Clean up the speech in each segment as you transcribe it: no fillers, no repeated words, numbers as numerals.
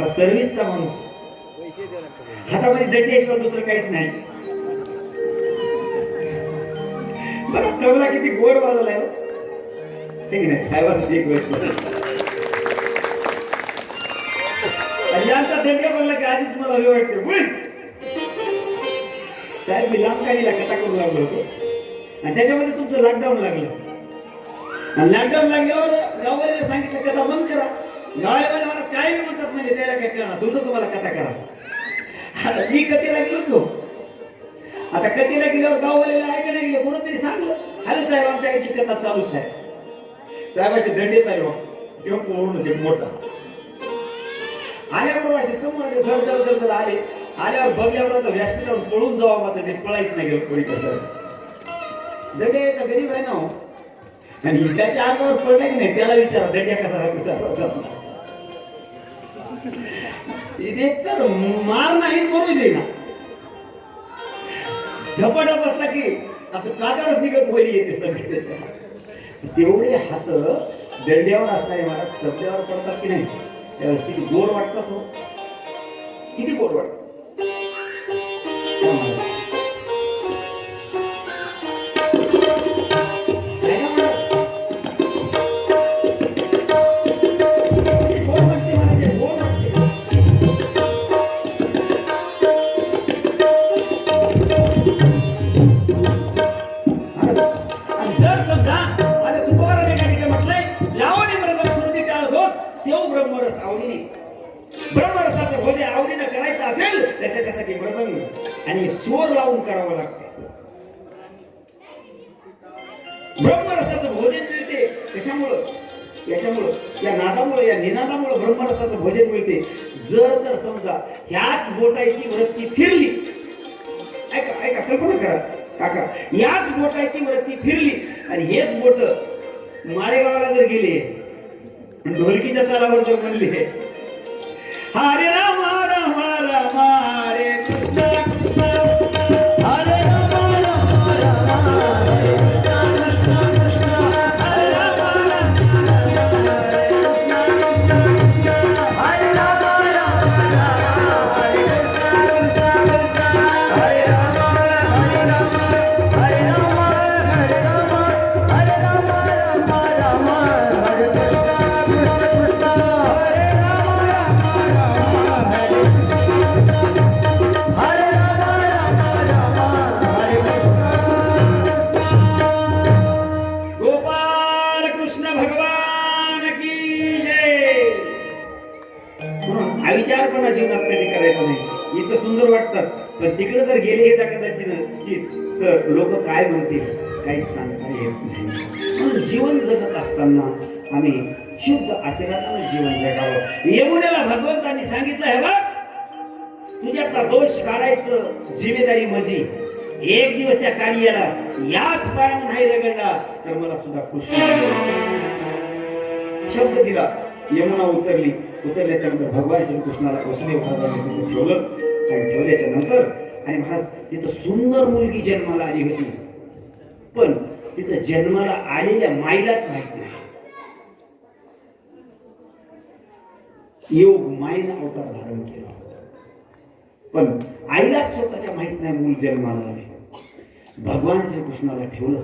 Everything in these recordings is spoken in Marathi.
सर्व्हिसचा माणूस, हातामध्ये दंडेशिवाय दुसरं काहीच नाही. बरं तबला किती गोड वाजवलाय हो. ठीक नाही साहेबांसाठी एक गोष्ट. यांचा दंड्या बोलला की आधीच मला हवे वाटते. साहेब मी लांबकानीला कथा करू लागलो होतो आणि त्याच्यामध्ये तुमचं लॉकडाऊन लागलं. आणि लॉकडाऊन लागल्यावर गाववाल्याला सांगितलं कथा बंद करा. गाववाले मला काय म्हणतात म्हणजे त्याला काय करणार, तुमचं तुम्हाला कथा करा. आता मी कथेला गेलो तो. आता कथेला गेल्यावर गाववाल्याला ऐकायला गेलं, कोणतरी सांगलं हॅलो साहेब आमच्या आईची कथा चालूच आहे. साहेबाचे दंडे चालू टेम्पो मोठा आल्याबरोबर असे समोर धड आले. आल्यावर बघल्यावर आता व्यासपीठावर पळून जावा मात्र ते पळायच नाही गेलं कोणी कसं. दंड्याचा गरीब आहे ना हो. आणि त्याच्या अंगावर पडला की नाही त्याला विचारा दंड्या कसा तर मार नाही मरू दे ना. झपाटा बसला की असं कातडच निघत वरी येते सगळे त्याच्या. तेवढे हात दंड्यावर असणारे मला तबल्यावर पडतात की नाही त्यावेळेस किती गोड वाटतात हो. किती गोड वाटत. ब्रह्मरसाचं भोजन आवडीनं करायचं असेल तर त्याच्यासाठी मृदंग आणि स्वर लावून करावं लागतं. ब्रह्मरसाचं भोजन मिळते कशामुळं, याच्यामुळं या नादामुळे या निनादामुळे ब्रह्मरसाचं भोजन मिळते. जर समजा ह्याच बोटायची वृत्ती फिरली, ऐका ऐका कल्पना करा काका, याच बोटायची वृत्ती फिरली आणि हेच बोट माळेगावाला जर गेले ढोलकीच्या तालावर जर म्हणले हरे राम राम राम हरे कृष्ण कृष्ण हरे राम राम राम हरे कृष्ण कृष्ण हरे राम राम हरे कृष्ण कृष्ण हरे राम राम हरे कृष्ण कृष्ण हरे राम हरे राम हरे राम हरे राम हरे राम राम राम हरे कृष्ण कृष्ण हरे विचारपणा जीवनात कधी करायचं नाही. इथं सुंदर वाटतात पण तिकडे जर गेले येता कदाचित तर लोक काय म्हणतील काहीच सांगता येत नाही. म्हणून जीवन जगत असताना आम्ही शुद्ध आचरणाने जीवन जगावं. यमुनेला भगवंतांनी सांगितलं हे बघ तुझ्यातला दोष काढायचं जिम्मेदारी माझी. एक दिवस त्या कार्याला याच पायाने नाही रगडला तर मला सुद्धा खुशी शब्द दिला. यमुना उतरल्याच्या नंतर भगवान श्रीकृष्णाला वसुदेव महाराजांनी ठेवलं आणि ठेवल्याच्या नंतर आणि महाराज तिथं सुंदर मुलगी जन्माला आली होती पण तिथं जन्माला आलेल्या माईलाच माहित नाही. योग माईने अवतार धारण केला पण आईलाच स्वतःच्या माहित नाही मूल जन्माला आले. भगवान श्रीकृष्णाला ठेवलं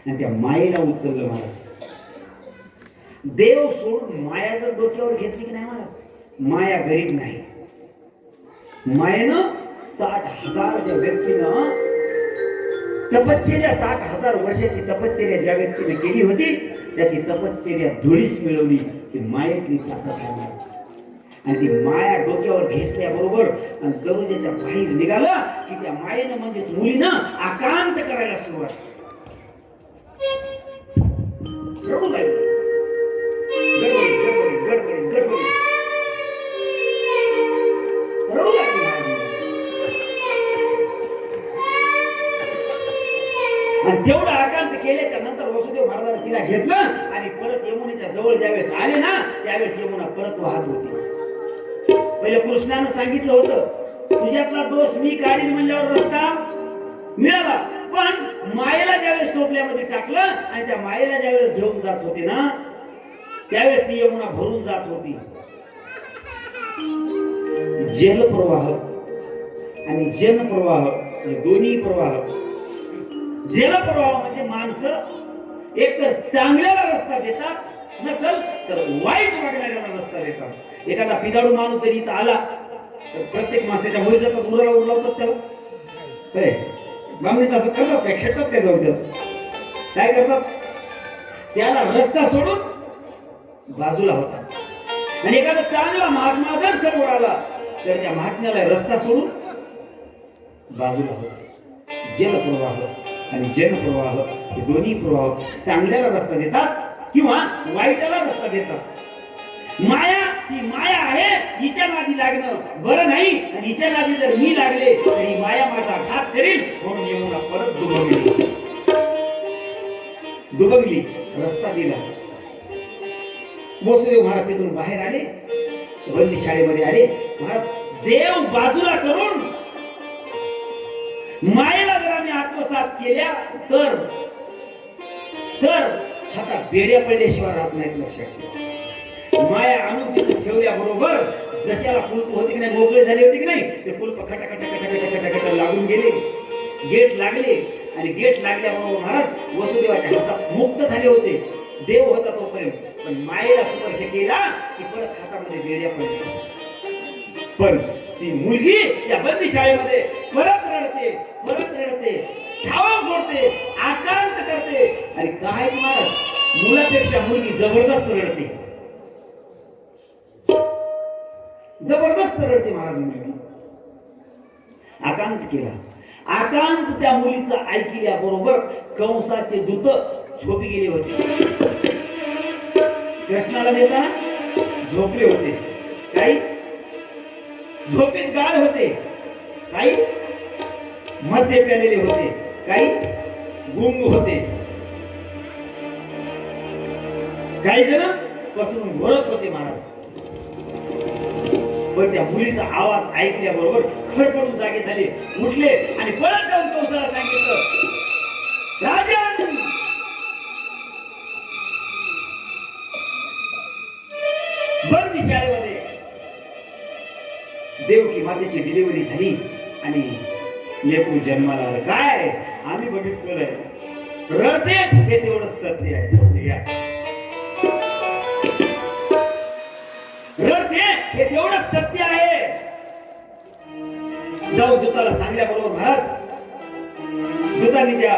आणि त्या माईला उचललं महाराज. देव सोडून माया जर डोक्यावर घेतली की नाही महाराज, माया गरीब नाही. मायेनं 60,000 ज्या व्यक्तीनं तपश्चर्या 60,000 वर्षाची तपश्चर्या ज्या व्यक्तीने केली होती त्याची तपश्चर्या धुळीस मिळवली. की मायेतली ताकद आहे आणि ती माया डोक्यावर घेतल्याबरोबर आणि दरवाजाच्या बाहेर निघालं की त्या मायेनं म्हणजेच मुलीनं आकांत करायला सुरुवात रडू लागली. रडू लागली आणि तेवढं आकांत केल्याच्या नंतर वसुदेव महाराजांनी तिला घेतलं आणि परत यमुनेच्या जवळ ज्यावेळेस आले ना त्यावेळेस यमुना परत वाहत होती. पहिले कृष्णानं सांगितलं होतं तुझ्यातला दोष मी काढीन म्हणल्यावर रस्ता मिळाला पण मायेला ज्यावेळेस टोपल्यामध्ये टाकलं आणि त्या मायेला ज्यावेळेस घेऊन जात होते ना त्यावेळेस ती यमुना भरून जात होती. जलप्रवाह आणि जनप्रवाह हे दोन्ही प्रवाह. जलप्रवाह म्हणजे माणसं एकतर चांगल्याला रस्ता देतात, नसल तर वाईट वागणाऱ्याला रस्ता देतात. एखादा पिदाडू माणूस जरी इथं आला तर प्रत्येक माणूस त्याच्या मुळे जातात, उराला उरलावतात त्याला. बामणी असं करतात काय, खेळतात काय जाऊ त्याला, काय करतात, त्याला रस्ता सोडून बाजूला होतात. आणि एखादा चांगला महात्मा जर समोर आला तर त्या महात्म्याला रस्ता सोडून बाजूला होतात. जलप्रवाह आणि जनप्रवाह हे दोन्ही प्रवाह चांगल्याला रस्ता देतात किंवा वाईटाला रस्ता देतात. माया ही माया आहे, हिच्या नादी लागणं बरं नाही. आणि हिच्या नादी जर मी लागले तर ही माया माझा घात करील, म्हणून यमुना परत दुबंगली रस्ता दिला. वसुदेव महाराज तिथून बाहेर आले, बंदी शाळेमध्ये आले. महाराज देव बाजूला करून मायेला जर आम्ही आत्मसात केल्या तर हातात बेड्या पडल्याशिवाय राहत नाहीत. लक्षात ठेवा, माया आणून तिथे ठेवल्याबरोबर जशाला कुलप होते की नाही, मोकळे झाले होते की नाही, ते कुलप खटाखट लागून गेले. गेट लागले आणि गेट लागल्याबरोबर महाराज वसुदेवाच्या हातात मुक्त झाले होते. देव होता तोपर्यंत, पण मायेला स्पर्श केला की परत हातामध्ये बेड्या पडल्या. पण ती मुलगी या बंदी शाळेमध्ये परत रडते, ठाव फोडते, आकांत करते. आणि काय महाराज, मुलापेक्षा मुलगी जबरदस्त रडते, जबरदस्त रडते महाराज मुलगी. आकांत केला. आकांत त्या मुलीचं ऐकल्याबरोबर कंसाचे दूत झोपी गेले होते. कृष्णाला देताना झोपले होते, काही झोपेत गाढ होते, काही मद्य प्यालेले होते, काही गुंग होते, काही जण बसून घोरत होते महाराज. पण त्या मुलीचा आवाज ऐकल्याबरोबर खडपडून जागे झाले, उठले आणि परत जाऊन कंसाला सांगितलं, राजन, बंदी शाळेमध्ये देवकी मातेची डिलिव्हरी झाली आणि लेकरू जन्माला आलं. काय आम्ही बघितलेलं आहे, रडते हे तेवढंच सत्य आहे. रडते हे तेवढंच सत्य आहे. जाऊन दूताला सांगितल्याबरोबर महाराज, दूतांनी त्या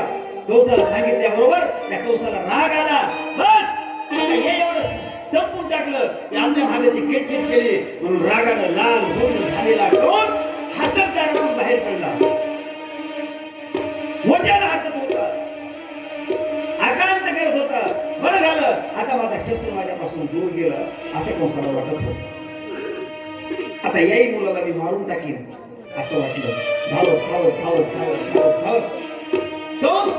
कंसाला सांगितल्याबरोबर त्या कंसाला राग आला. बस हे एवढं संपून टाकलं की आमच्या महाराजाची खेटखेट केली. म्हणून रागानं लाल होऊन झालेला कंस हसत दारातून बाहेर पडला. मोठ्याला हसत होता, आकांत करत होता. बरं झालं, आता माझा शत्रू माझ्यापासून दूर गेला असं कंसाला वाटत होतं. आता याही मुलाला मी मारून टाकीन असं वाटलं. धावत धावत धावत धावत धावत धावत कंस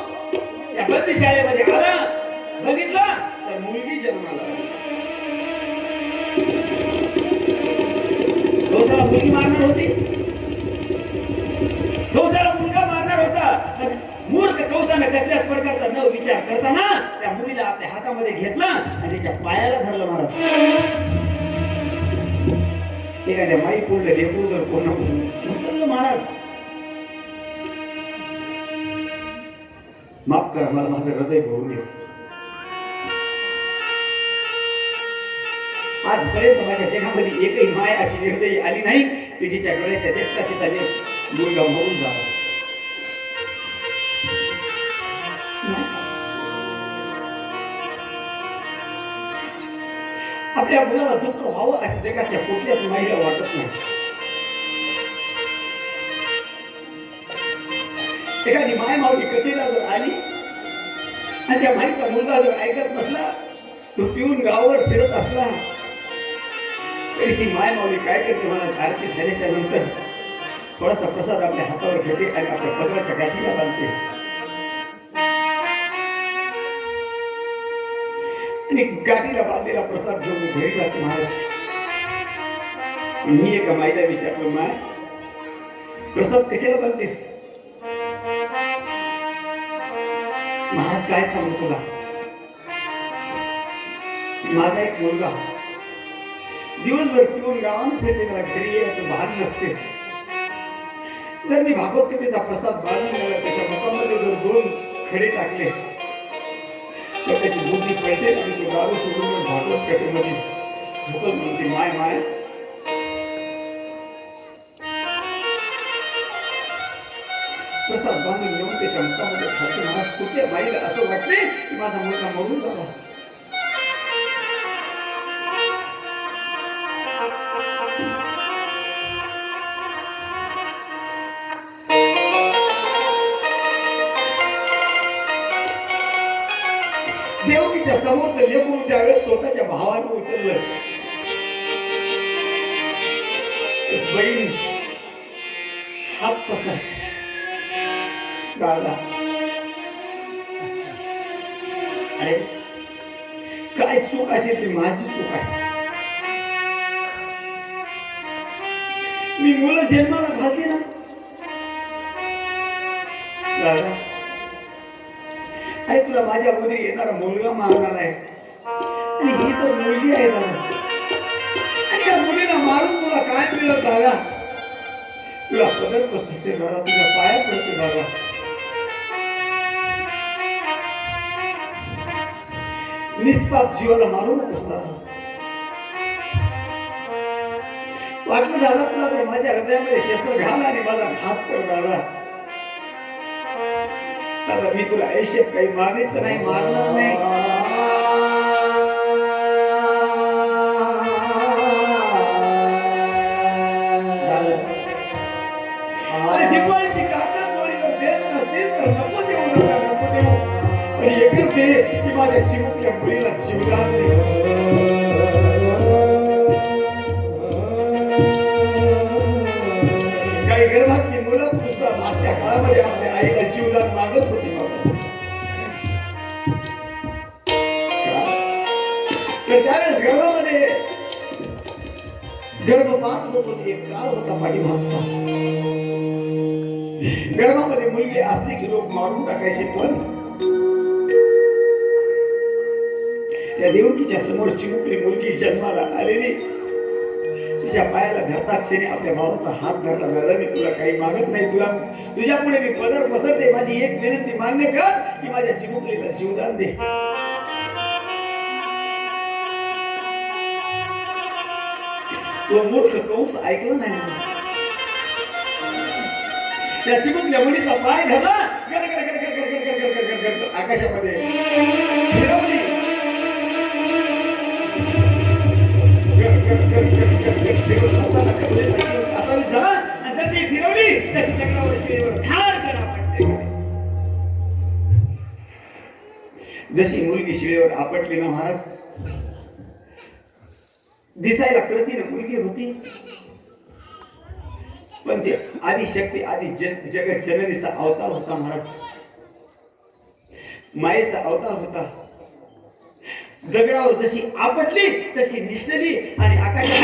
त्या बंदी शाळेमध्ये आला. बघितलं तर मुलगी जन्माला आली. कंसाला मुलगी मारणार होती, कंसाला मुलगा मारणार होता. पण मूर्ख कंसाने कसल्याच प्रकारचा न विचार करताना त्या मुलीला आपल्या हातामध्ये घेतला आणि त्याच्या पायाला धरलं. महाराज एखाद्या माई पुढलं लेकरू जर कोण उचललं, महाराज माफ करा, मला माझं हृदय भरून येत. आजपर्यंत माझ्या जगामध्ये एकही माय अशी निर्दयी आली नाही की जिच्या डोळ्याच्या देखता तिचा मुलगा मरून जावा. आपल्या मुलाला दुःख व्हावं असं जगातल्या कुठल्याच माईला वाटत नाही. एखादी माय माऊली कथेला जर आली आणि त्या माईचा मुलगा जर ऐकत नसला, तो पिऊन गावावर फिरत असला, तरी ती माय माऊली काय करते, मला आरती झाल्याच्या नंतर थोडासा प्रसाद आपल्या हातावर घेते आणि आपल्या पदराच्या गाठीला बांधते आणि गाठीला बांधलेला प्रसाद घेऊन घरी जाते. महाराज मी एका माईला विचारलं, माय प्रसाद कशाला बांधतेस? महाराज काय सांगू तुला, माझा एक मुलगा दिवसभर पिऊन गावात फिरते, त्याला घरी यायचं भान नसते. जर मी भागवत कथेचा प्रसाद बांधून गेला, त्याच्या मुखामध्ये जर 2 खडे टाकले तर त्याची बुद्धी कळते आणि तो दारू सोडून भागवत कथेमध्ये झोपत म्हणते, माय माय. प्रसाद बांधून घेऊन त्याच्या मुखामध्ये खाते. महाराज कुठल्या बाईला असं वाटले की माझा मुलगा मरून झाला. देवकीच्या समोरचं लेकरू ज्या वेळेस स्वतःच्या भावानं उचललं, बहीण हात पसर, दादा अरे काय चूक असेल ती माझी चूक आहे. मी मुलं जन्माला घातली ना दादा. अरे तुला माझ्या मध्ये येणारा मुलगा मारणार आहे आणि ही तर मुलगी आहे दादा. आणि या मुलीला मारून तुला काय मिळत दादा? तुला पदर पसरते दादा, तुझ्या पाया पडते दादा. निष्पाप जीवाला मारू नकोस दादा. वाटलं दादा तुला तर माझ्या हृदयामध्ये शस्त्र घाल आणि माझा घात कर दादा. दादा मी तुला आयुष्यात काही मागितलं नाही, मागणार नाही. अरे दिवाळीची काका चोळी जर देत नसेल तर नको देऊ दादा, नको देऊ. आणि एकच दे की माझ्या चिमुकल्या मुलीला जीवदान दे. काही गर्भातली मुलं सुद्धा मागच्या काळामध्ये आपल्या आईला जीवदान मागत होती बाबा. तर त्यावेळेस गर्भामध्ये गर्भपात होत होती. एक काळ होता पाठीमागचा. गर्भामध्ये मुलगी असली की लोक मारून टाकायचे. पण त्या देवकीच्या समोर चिमुकली मुलगी जन्माला आलेली, तिच्या पायाला धरता क्षणी आपल्या भावाचा हात धरला. दादा मी तुला काही मागत नाही, तुला तुझ्या पुढे मी पदर पसरते. माझी एक विनंती मान्य कर की माझ्या चिमुकलीला जीवदान दे. तो मूर्ख कंस ऐकला नाही मला. त्या चिमुकल्या मुलीचा पाय धरला, गर गर गर गर गर गर गर गर गर गर आकाशामध्ये फिरवली. गर गर गर गर गर गर फिरवत असताना त्या मुलीचा जीव असावी झाला आणि जशी फिरवली तशी दगडावर शिळेवर धाड करा पडले. जशी मुलगी शिळेवर आपटली ना महाराज, दिसायला प्रतिने मुलगी होती, पण ते आदि शक्ती आदि जगत जननीचा अवतार होता महाराज. मायेचा अवतार होता. दगडावर जशी आपटली तशी निष्ठली आणि आकाशात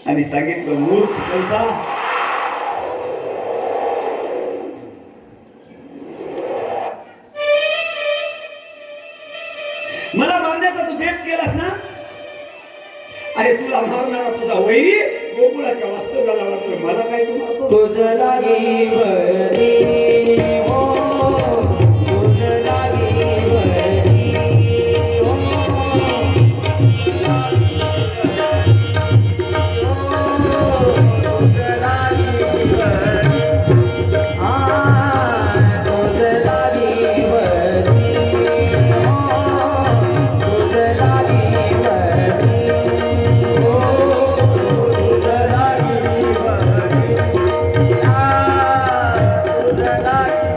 आणि सांगितलं, मूर्ख कंसा, मला मारण्याचा तू बेत केलास ना. अरे तुला मारणारा तुझा वैरी गोकुळाच्या वास्तव्याला वाटतोय, मला काय तू मारतो? तुझं लागी भरी हो, तुझं लागी भरी हो, तुझं लागी भरी, तुझं लागी भरी हो, तुझं लागी भरी हो, तुझं लागी भरी, तुझं लागी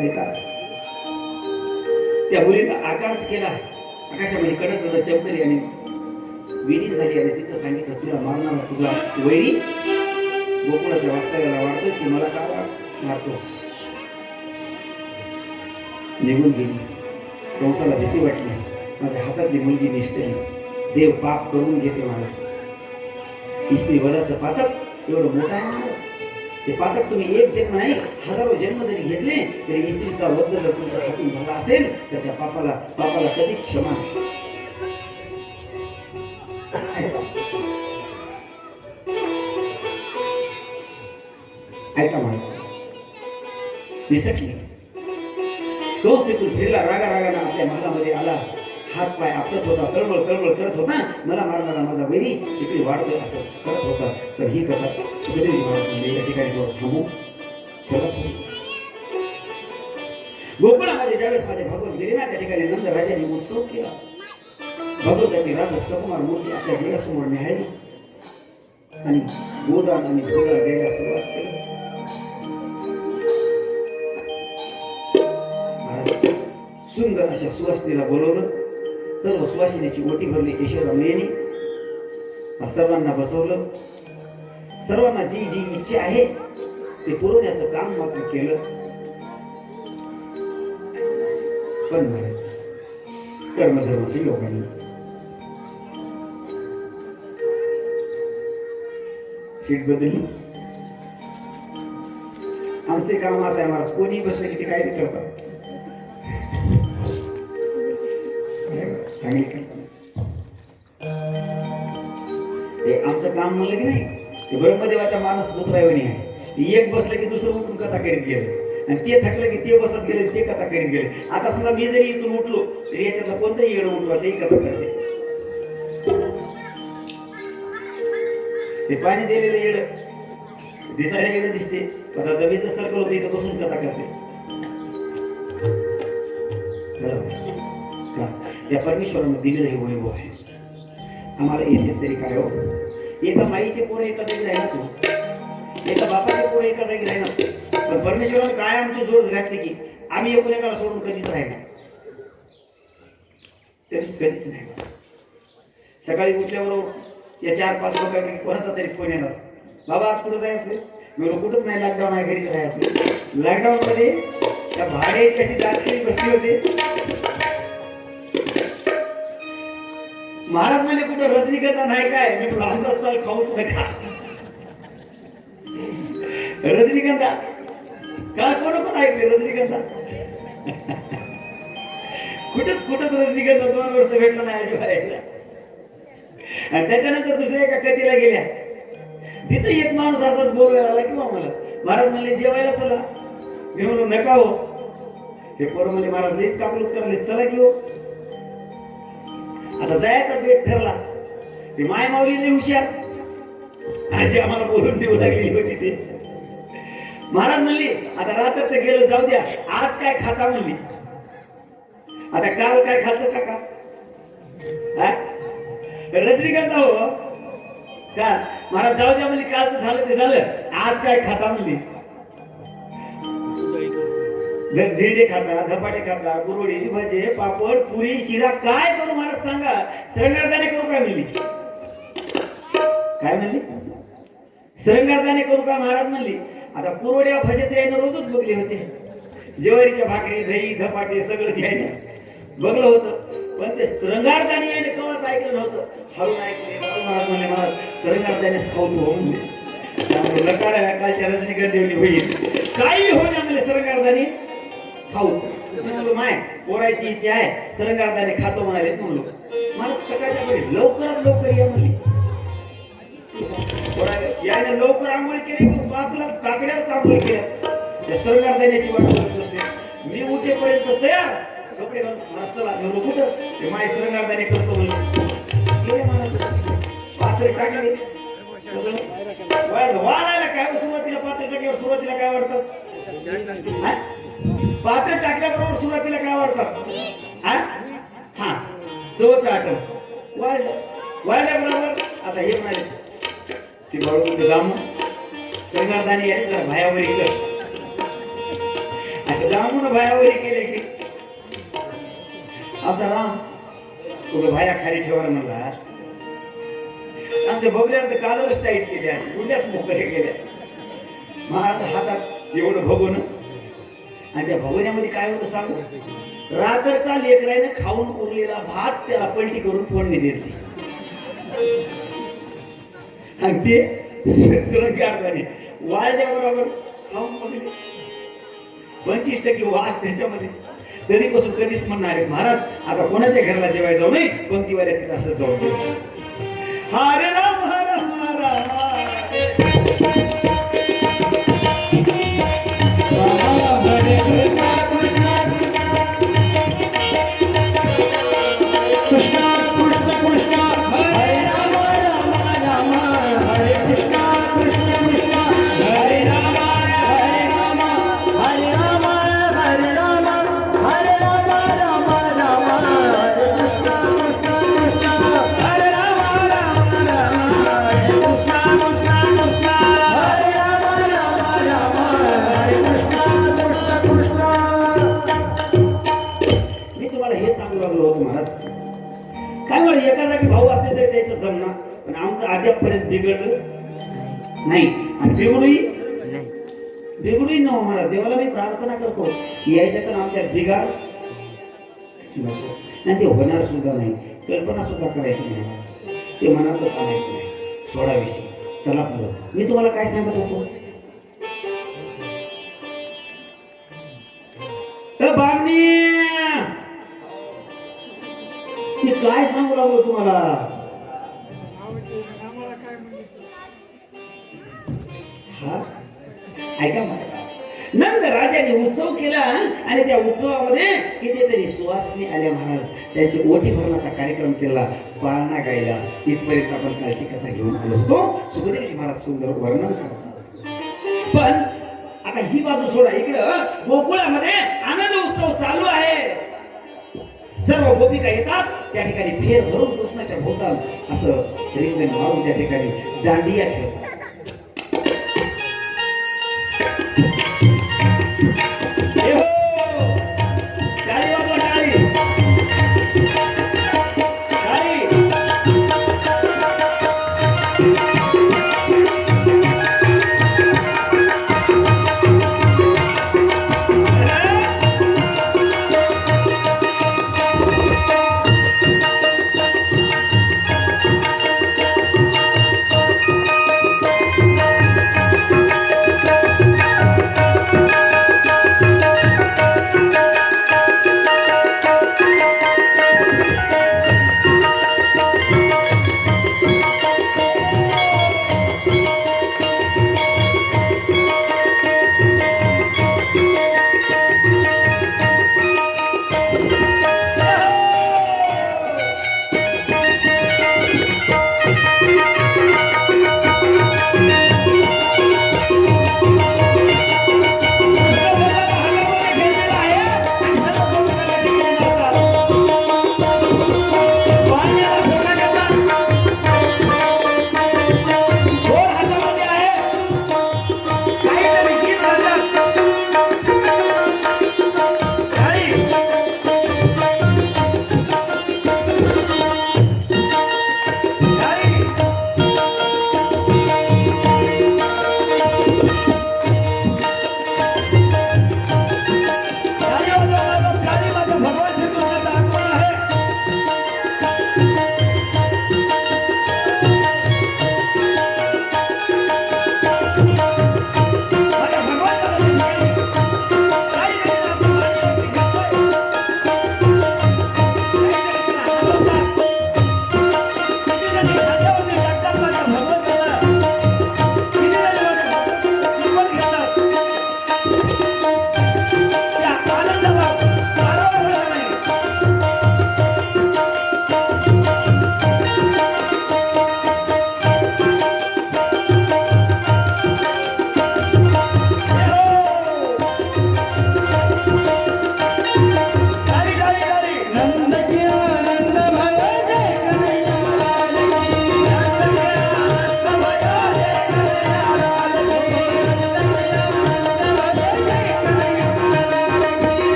ऐका, त्या मुलीला आकांत केला, आकाशामध्ये कडक चमकली आणि विलीन झाली आणि तिथं सांगितलं तुला मारणारा तुझा वैरी गोकुळाच्या वास्तव्याला वाढतोय, तू मला का मारतोस. निघून गेली. कंसाला भीती वाटली, माझ्या हातातली मुलगी निष्ठली, देव पाप करून घेते महाराज. स्त्री वधाचं पातक एवढं मोठं आहे महाराज. ते पातक तुम्ही एक जन्म नाही हजारो जन्म जरी घेतले तरी स्त्रीचा वध जर तुमच्या हातून झाला असेल तर त्या पापाला कधी क्षमा नाही. ऐका मला निसटली. तोच तिथून फिरला रागानं आपल्या महालामध्ये आला. हात पाय आपटत होता, तळमळ करत होता. मला मारणारा माझा वैरी इकडे वाढतोय असं करत होता. तर ही कथा सुखदेवजी महाराज या ठिकाणी थांबू शकत. गोकुळामध्ये ज्यावेळेस माझे भगवत गेले ना त्या ठिकाणी नंद राजाने उत्सव केला. भगवताची राजा सकुमार मूर्ती आपल्या डोळ्यासमोर न्याहाळली आणि गोदान आणि गोळा द्यायला सुरुवात केली. सुंदर अशा सुवासिनीला बोलवलं. सर्व सुवासिनीची ओटी भरली यशोदा मैयानी. सर्वांना बसवलं. सर्वांना जी जी इच्छा आहे ते पुरवण्याचं काम मात्र केलं. पण महाराज कर्मधर्म संयोगाने शीट बदलली. आमचे काम असं आहे महाराज, कोणी बसले की ते काय करतात. ते आमचं काम म्हणलं की नाही ते ब्रह्मदेवाच्या मानस पुत्रायोनी आहे. एक बसलं की दुसरं उठून कथा करीत गेले आणि ते थकलं की ते बसत गेले ते कथा करीत गेले. आता समजा मी जरी इथून उठलो तरी याच्यातला कोणताही येडं उठवा तेही कथा करते. ते पाणी दिलेलं येडं दिसायला येडं दिसते, पण आता दबीचं सर्कल होतं इथं बसून कथा करते. या परमेश्वरानं दिलेलं हे वैभव आहे. आम्हाला येतेच तरी काय हो. एका माईचे पोरं एका जागी राहिना तू, एका बापाचे पोरं एका जागी राहिना. पण परमेश्वरानं काय आमची जोड घातली की आम्ही एकोणेकाला सोडून कधीच राहिना, कधीच नाही. सकाळी उठल्याबरोबर या 4-5 लोकांपैकी कोणाचा तरी फोन येणार, बाबा आज कुठं जायचं. मी कुठंच नाही, लॉकडाऊन आहे घरीच राहायचं. लॉकडाऊन मध्ये त्या भाड्याची अशी दाखली बसली होती. महाराज म्हणे कुठं रजनीगंधा नाही काय. मी तुला अंदाज खाऊच नका. रजनीगंधा काय कोण ऐकले रजनीगंधा. कुठंच रजनीगंधा 2 वर्ष भेटला नाही अजिबात. आणि त्याच्यानंतर दुसऱ्या एका कथेला गेल्या. तिथं एक माणूस असाच बोलवायला आला किंवा मला महाराज म्हणले जेवायला चला. मी म्हणलो नका हो. हे पोरं म्हणजे महाराज लईच कापलूत करायला चला की हो. आता जायचा बेट ठरला. ते माय माऊली नाही हुशार, आजी आम्हाला बोलून देऊ लागली होती. ते महाराज म्हणली आता रात्रचं गेलं जाऊ द्या, आज काय खाता म्हणली. आता काल काय खाल्लं काका. रजनीगंधा हो का महाराज जाऊ द्या म्हणली. कालचं झालं ते झालं, आज काय खाता म्हणली. धिरडे खाता, धपाटे खाता, कुरवडी, भजे, पापड, पुरी, शिरा काय करू महाराज सांगा. श्रृंगारदाने करू काय म्हणली. काय म्हणली श्रृंगारदाने करू का महाराज म्हणली. आता कुरवड्या भजे ते यायनं रोजच बघले होते. ज्वारीच्या भाकरी, दही, धपाटे सगळंच यायनं बघलं होतं. पण ते श्रृंगारदाने यायनं कवाच ऐकलं नव्हतं. हळून ऐकले. महाराज म्हणले महाराज श्रृंगारदानेच खाऊ तू हो म्हणले. त्यामुळे लकार आहे कालच्या रजनीगंधेवली होईल. काही हो ना म्हणले श्रृंगारदाने खाऊ. म्हणलो माय पोरायची इच्छा आहे श्रृंगारदाने खातो म्हणाले. म्हणलो मला सकाळच्या वेळी लवकर या म्हणली. याने लवकर आंघोळी केली की 5 काकड्याच आंघोळी केल्या. त्या श्रृंगारदाण्याची वाट बघत बसते. मी उठेपर्यंत तयार कपडे घालून मला चला. म्हणलो कुठं ते माय श्रृंगारदाने करतो म्हणले. गेले मला पात्र टाकले सगळं वाढायला काय. सुरुवातीला पात्र टाकल्यावर सुरुवातीला काय वाटतं. पात्र टाकल्याबरोबर सुरुवातीला काय वाटतं. हा चवच आठव वाढल्याबरोबर आता हे म्हणाले की बरोबर जामू श्रृंगारदाने यायचं जरा भायावरी कर. जामून भायावरी केले की आता राम तुला भाया खाली ठेवायला म्हणला आमच्या बबल्यावर तर कालच टाईट केली अशी उद्याच मोकळे गेल्या महाराज हातात एवढं भगवून आणि त्या भगवण्यामध्ये काय होतं सांगू रात्रचा लेकराने खाऊन उरलेला भात त्याला पलटी करून फोडणी देते आणि ते सरकारने वाळल्या बरोबर खाऊन पडले 25% वास त्याच्यामध्ये तरीपासून कधीच म्हणणार आहे महाराज आता कोणाच्या घराला जेवायला जाऊ नये पंक्तीवाल्या तिथं असं जाऊ दे हरे राम राम कृष्णा कृष्ण कृष्ण हरे राम राम राम हरे कृष्णा कृष्ण कृष्ण हरे राम हरे राम हरे राम हरे राम हरे राम राम राम हरे कृष्णा कृष्ण कृष्ण हरे राम राम राम हरे कृष्णा कृष्ण कृष्ण हरे राम राम राम हरे कृष्णा कृष्ण कृष्ण मी तुम्हाला हे सांगू लागलो होतो महाराज काय मला एका जागी भाऊ असले तरी त्याचं जमणार पण आमचं अद्यापपर्यंत बिघडलं नाही आणि बिघडूही न मला देवाला मी प्रार्थना करतो की याच्यात आमच्यात बिघाड नको आणि ते होणार सुद्धा नाही कल्पना सुद्धा करायची नाही ते मनातच आणायचं नाही सोडाविषयी चला पुढं मी तुम्हाला काय सांगत होतो बामणी मी काय सांगू लागलो तुम्हाला हा ऐका मला नंद राजाने उत्सव केला आणि त्या उत्सवामध्ये कितीतरी सुवासिनी आल्या महाराज त्यांची ओटी भरण्याचा कार्यक्रम केला पाळणा गायला इथपर्यंत आपण कालची कथा घेऊन आलो होतो सुखदेवजी महाराज सुंदर वर्णन करतात पण आता ही बाजू सोडा इकडं गोकुळामध्ये आनंद उत्सव चालू आहे सर्व गोपिका येतात त्या ठिकाणी फेर धरून कृष्णाच्या भोवताल असं श्रीकृष्ण मारून त्या ठिकाणी दांडिया ठेवतात ए हो, टाळी वाजवा, टाळी. टाळी.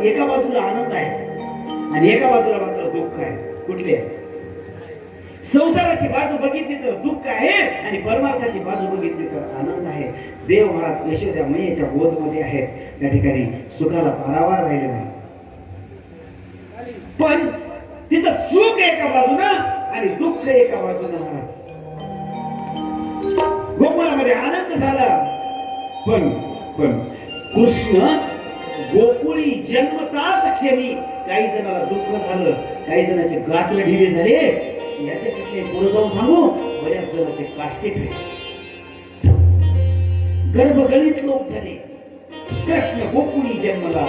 एका बाजूला आनंद आहे आणि एका बाजूला मात्र दुःख आहे. कुठले? संसाराची बाजू बघितली तर दुःख आहे आणि परमार्थाची बाजू बघितली तर आनंद आहे. देव महाराज यशोदा मैयाच्या गोदमध्ये आहेत. या ठिकाणी सुखाला पारावार राहिले नाही. पण तिथं सुख एका बाजूनं आणि दुःख एका बाजूनं. महाराज गोकुळामध्ये आनंद झाला. पण कृष्ण गोकुळी जन्मताच क्षणी काही जणाला दुःख झालं, काही जणांचे गात्र ढिले झाले. याच्यापेक्षा पुढे जाऊन सांगू, बऱ्याच जणांचे काष्टे फिरले, गर्भगणित लोक झाले. कृष्ण गोकुळी जन्मला.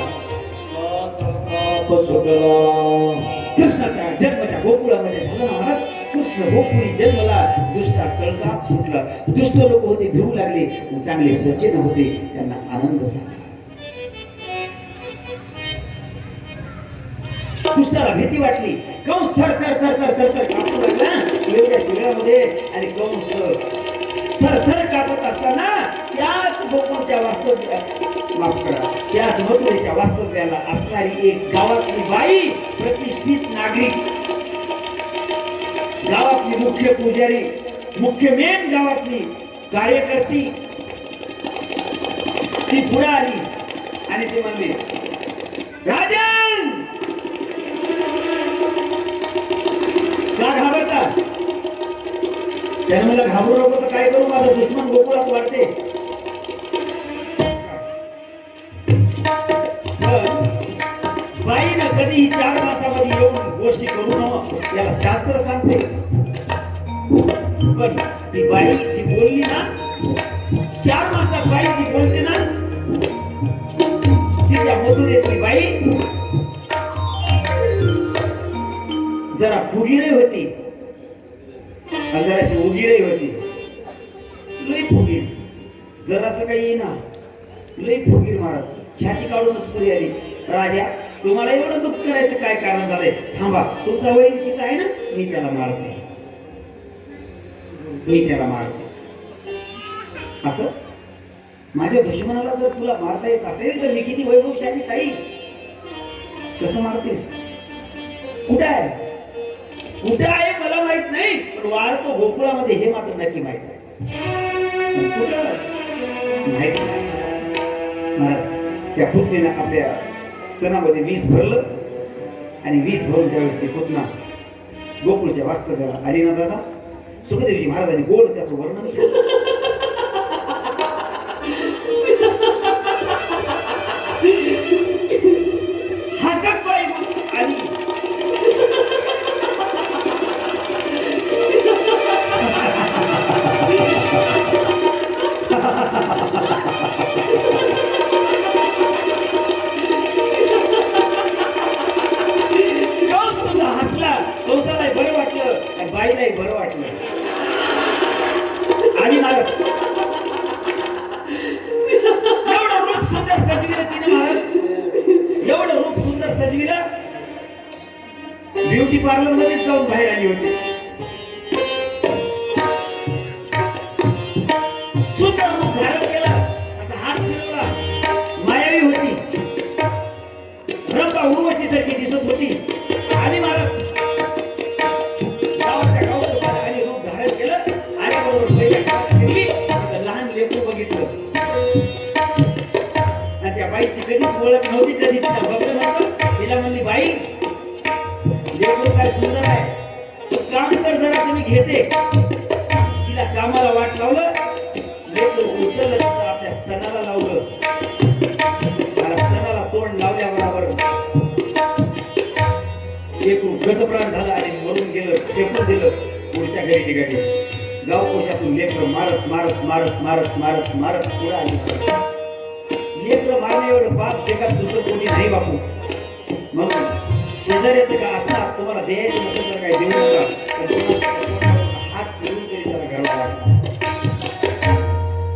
कृष्णाचा जन्म त्या गोकुळामध्ये झाला ना महाराज. कृष्ण गोकुळी जन्मला. दुष्टा चळका सुटला. दुष्ट लोक होते भिवू लागले, चांगले सचेत होते, त्यांना आनंद झाला. दुष्टाला भीती वाटली. कंस थर थर थर थर थर थर कापू लागला एवढ्या चिवड्यामध्ये. आणि कंस थर थर कापत असताना त्याच गोकुळच्या माफ करा, त्याच मथुरेच्या वास्तव्याला असणारी एक गावातली बाई, प्रतिष्ठित नागरिक, गावातली मुख्य पुजारी, मुख्य मेन गावातली कार्यकर्ती, ती पुढे आली आणि ती म्हणली, राजन का घाबरता? त्याने मला घाबरू नको तर काय करू, माझा दुश्मन गोकुळात वाढते. बाईनं कधीही 4 मासामध्ये येऊन गोष्टी करू नये याला शास्त्र सांगते. पण ती बाई जी बोलली ना, 4 मासात बाई जी बोलते ना, ती त्या मथुरेतली बाई जरा फुगीरही होती आणि जराशी उगीरही होती. लई फुगीर, जरासं काही येईना, लई फुगीर. महाराज छाती काढूनच पुढे आली. राजा, तुम्हाला एवढं दुःख करायचं काय कारण झालंय? थांबा, तुमचा वैर किती आहे ना, मी त्याला मारते, मी त्याला मारते. असं माझ्या दुश्मनाला जर तुला मारता येत असेल तर मी किती वैभवशाली ताई, कसं मारतेस? कुठं आहे, कुठं आहे मला माहित नाही, पण वाढतो गोकुळामध्ये हे मात्र नक्की माहित आहे. कुठं माहित नाही. महाराज त्या पुतणीनं आपल्या स्तनामध्ये विष भरलं आणि विष भरून ज्यावेळेस ती पुतना गोकुळच्या वास्तव्याला आली ना दादा, सुखदेवजी महाराजांनी गोड त्याचं वर्णन केलं. हसत बाई आली. कंसालाही बरं वाटलं आणि बाईलाही बरं वाटलं. आणि महाराज एवढं रूप सुंदर सजविलं तिने. महाराज एवढं रूप सुंदर सजविलं, ब्युटी पार्लर मध्येच जाऊन बाहेर आली होती. सुंदर रूप धारण केला, असा हात फिरवला, मायावी होती, रंबा उर्वशी सारखी दिसत होती. आणि महाराज लहान लेकरू बघितलं आणि त्या बाईची कधीच ओळख नव्हती, कधी तिला बघलं नव्हतं. तिला म्हणली, बाई लेकरू काय सुंदर आहे, तू काम कर जरा, मी घेते. तिला कामाला वाट लावलं, लेकरू उचललं, तिचं आपल्या स्तनाला लावलं. स्तनाला तोंड लावल्याबरोबर लेकरू गतप्राण झालं आणि मरून गेलं, फेकून दिलं. पुढच्या घरी निघाली. गावकोशातून लेकर मारत मारत मारत मारत मारत मारत पुढे आली. लेकर मारणे एवढं पाप जगात दुसरं कोणी नाही बापू. म्हणून शेजाऱ्याचं का असणार तुम्हाला द्यायचं नसेल तर काही देऊ नका, हात देऊन तरी त्याला घराला वाटतं.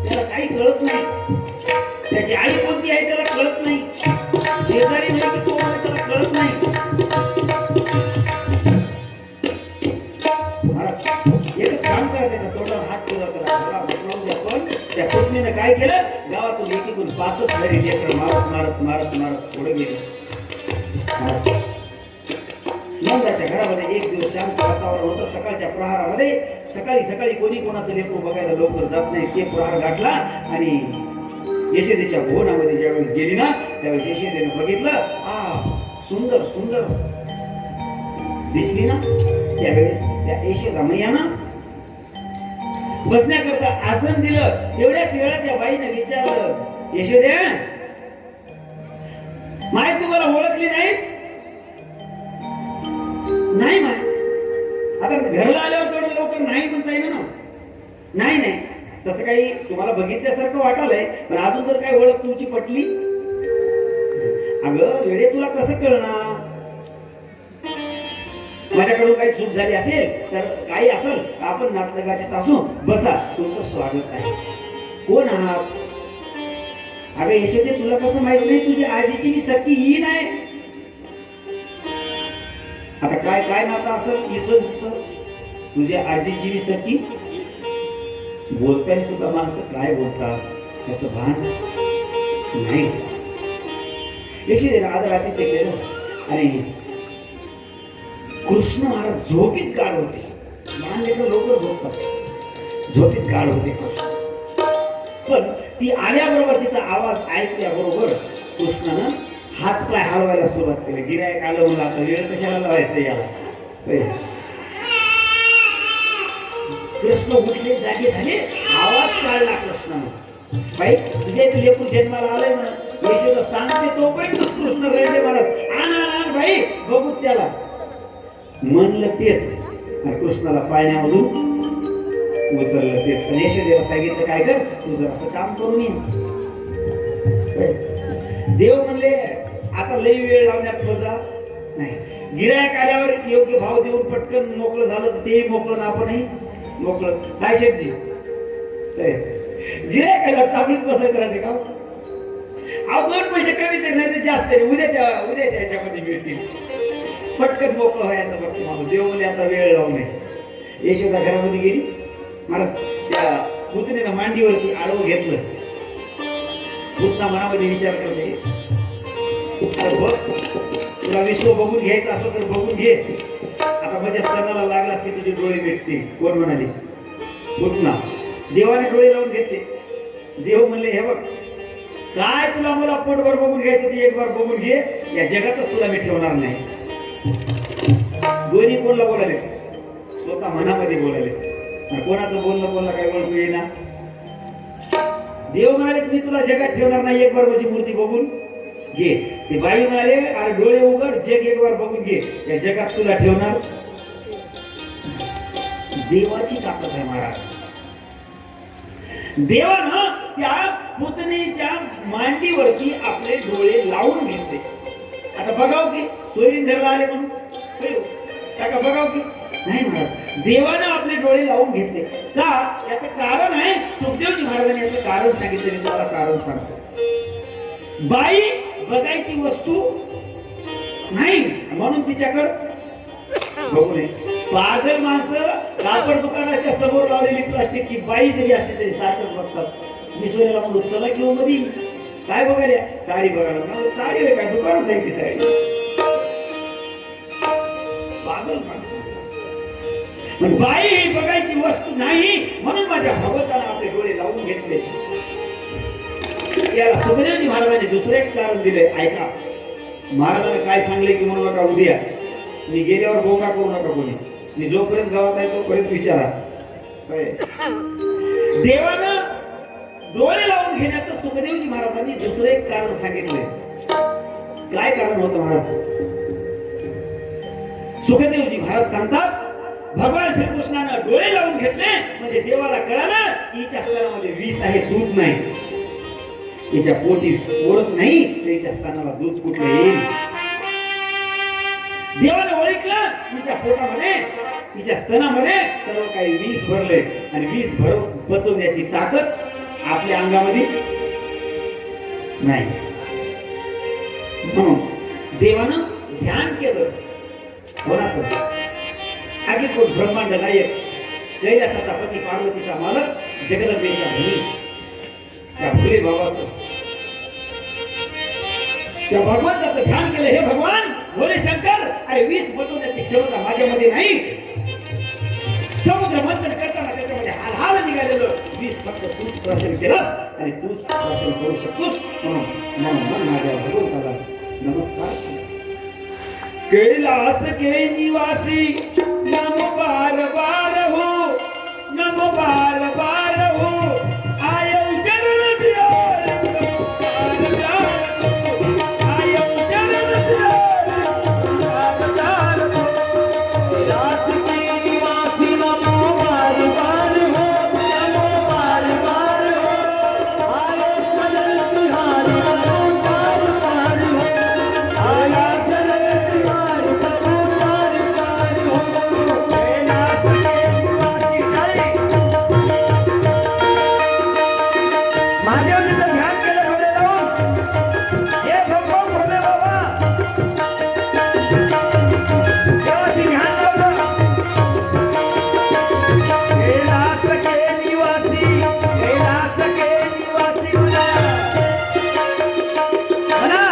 त्याला काही कळत नाही, त्याची आई कोणती आहे त्याला कळत नाही, शेजारी नाही की कोण आहे त्याला कळत नाही. एकच काम करा, त्याच्या तोंडावर हात केला तर पण त्या पत्नीने काय केलं, गावातून एकीकडून 5 घरी लेकर मारत मारत मारत मारत पुढे गेले. नंदाच्या घरामध्ये एक दिवस शांत वातावरण होतं. सकाळच्या प्रहारामध्ये सकाळी सकाळी कोणी कोणाचं लेकरू बघायला लवकर जात नाही. ते प्रहार गाठला आणि यशोदेच्या भुवनामध्ये ज्यावेळेस गेली ना त्यावेळेस यशोदेनं बघितलं, सुंदर सुंदर दिसली ना. त्यावेळेस त्या यशोदा मैयानं बसण्याकरता आसन दिलं. तेवढ्याच वेळात त्या बाईने विचारलं, यशोदे माय तुम्हाला ओळखली नाहीस? नाही माय. आता घरला आल्यावर थोडं लवकर नाही म्हणता येईल ना. नाही नाही तसं काही तुम्हाला बघितल्यासारखं वाटालंय, पण अजून तर काही ओळख तुमची पटली. अगं वेळे तुला कसं कळणार? माझ्याकडून काही चूक झाली असेल तर काही असेल आपण नातलगाचे सासू बसा, तुमचं स्वागत आहे. कोण आहात? अगं यशोदे तुला कसं माहित नाही? तुझी आजीची मी सख्खी हीन आहे. आता काय काय नातं असेल हिचं तुझं? तुझ्या आजीची मी सख्खी. बोलताना सुद्धा माणसं काय बोलतात त्याचं भान नाही. यशोदे आज रात्री ते गेलं आणि कृष्ण महाराज झोपीत गाढ होते. लहान लेकरं लवकर झोपतात. झोपीत गाढ होते कृष्ण. पण ती आल्याबरोबर तिचा आवाज ऐकल्याबरोबर कृष्णानं हात पाय हलवायला सुरुवात केली. गिऱ्हाईक आलं म्हणून आता वेळ कशाला लावायचं याला. कृष्ण उठले, जागे झाले, आवाज काढला कृष्णानं. बाई तुझ्या इथे लेकरू जन्माला आलंय म्हणा. यशोदा सांगते तोपर्यंत कृष्ण रडले महाराज, आण बाई बघू त्याला. म्हणलं तेच आणि कृष्णाला पाण्यामधून उचललं तेच. आणि यशोदेला सांगितलं काय कर तू जर असं काम करून ये. देव म्हणले आता लई वेळ लावण्यात मजा नाही. गिऱ्हाईक आल्यावर योग्य भाव देऊन पटकन मोकळं झालं तर तेही मोकळं ना आपणही मोकळं. काय शेठजी गिऱ्हाईक आल्यावर चापडीत बसायचं राहते का? अहो 2 पैसे कमी तर नाही तर जास्त तरी उद्याच्या याच्यामध्ये मिळतील. पटकन मोकळं व्हायचं बघतो मला. देव म्हणजे आता वेळ लावू नये. यशोदा घरामध्ये गेली. मला त्या पुतणीनं मांडीवरती आडवं घेतलं. पुतना मनामध्ये विचार करते, अरे बघ तुला विश्व बघून घ्यायचं असं तर बघून घे. आता माझ्या स्तनाला लागलास की तुझे डोळे भेटतील. कोण म्हणाले? पुतना. देवाने डोळे लावून घेतले. देव म्हणले हे बघ काय तुला मला पोटभर बघून घ्यायचं ते एक बार बघून घे. या जगातच तुला मी ठेवणार नाही. दोन्ही कोणला बोलाले? स्वतः मनामध्ये बोलाले. आणि कोणाचं बोलणं काय ओळखू येईना. देव म्हणाले मी तुला जगात ठेवणार नाही, एक बार माझी मूर्ती बघून घे. ते बाई म्हणाले अरे डोळे उघड, जग एक बार बघून घे, या जगात तुला ठेवणार. देवाची ताकद आहे महाराज. देवानं त्या पुतणीच्या मांडीवरती आपले डोळे लावून घेतले. आता बघाव की सोयरीन घरला आले म्हणून टाका बघाव की नाही महाराज. देवानं आपले डोळे लावून घेतले का? याचं कारण आहे सुखदेवजी महाराजांनी याचं कारण सांगितलं. मी तुम्हाला कारण सांगतो. बाई बघायची वस्तू नाही म्हणून तिच्याकडे बघू नये. पागल माणसं कापड दुकानाच्या समोर लावलेली प्लास्टिकची बाई जरी असली तरी सारखंच बघतात. मी सोन्याला म्हणून चला किंवा मध्ये काय बघायला? साडी बघायला. साडी होय काय दुकानात आहे ती साडी. पागल माणसं. बाई बघायची वस्तू नाही म्हणून माझ्या भगवंताला आपले डोळे लावून घेतले. याला सुखदेवजी महाराजांनी दुसरे एक कारण दिले. ऐका महाराजांना काय सांगले की म्हणून नका उद्या मी गेल्यावर बोंगा करू नका कोणी. मी जोपर्यंत गावात आहे तोपर्यंत विचारा. देवानं डोळे लावून घेण्याचं सुखदेवजी महाराजांनी दुसरे एक कारण सांगितले. काय कारण होतं महाराज? सुखदेवजी महाराज सांगतात भगवान श्रीकृष्णानं डोळे लावून घेतले म्हणजे देवाला कळालं की हिच्या स्तनामध्ये विष आहे, दूध नाही. हिच्या पोटी ओळख नाही तर हिच्या स्तनाला दूध कुठलं येईल. देवाने ओळखलं तिच्या पोटामध्ये तिच्या स्तनामध्ये सर्व काही विष भरले आणि विष पचवण्याची ताकद आपल्या अंगामध्ये नाही. म्हणून देवानं ध्यान केलं कोणाचं? आगे कोण? ब्रह्मांड नायक, कैलासाचा पती, पार्वतीचा मालक, जगदंबेचा धनी, त्या भोले बाबाचं त्या भगवंताचं ध्यान केलं. हे भगवान भोले शंकर, अरे 20 बटवण्याची क्षमता माझ्यामध्ये नाही. समुद्र मंथन करताना त्याच्यामध्ये हाल हाल निघालेलं 20 फक्त तूच प्रश्न केलास आणि तूच प्रश्न करू शकतोस. म्हणून माझ्या भगवंताला नमस्कार. कैलास के निवासी नमो बार बार हो, नमो बार बार हो, आयो चरण प्यार, बार बार हो, आयो चरण प्यार, बार बार हो. कैलास के निवासी नमो बार बार हो, नमो बार बार हो, आयो चरण तिहारी नमो बार बार हो, आया चरण तिहारी नमो बार बार हो. कैलास के निवासी हरे. महादेवजीचं ध्यान केलं पुढे जाऊन. हे भगवान भोले बाबा देवाची ध्यान लावलं. कैलास के निवासी, कैलास के निवासी म्हणा. म्हणा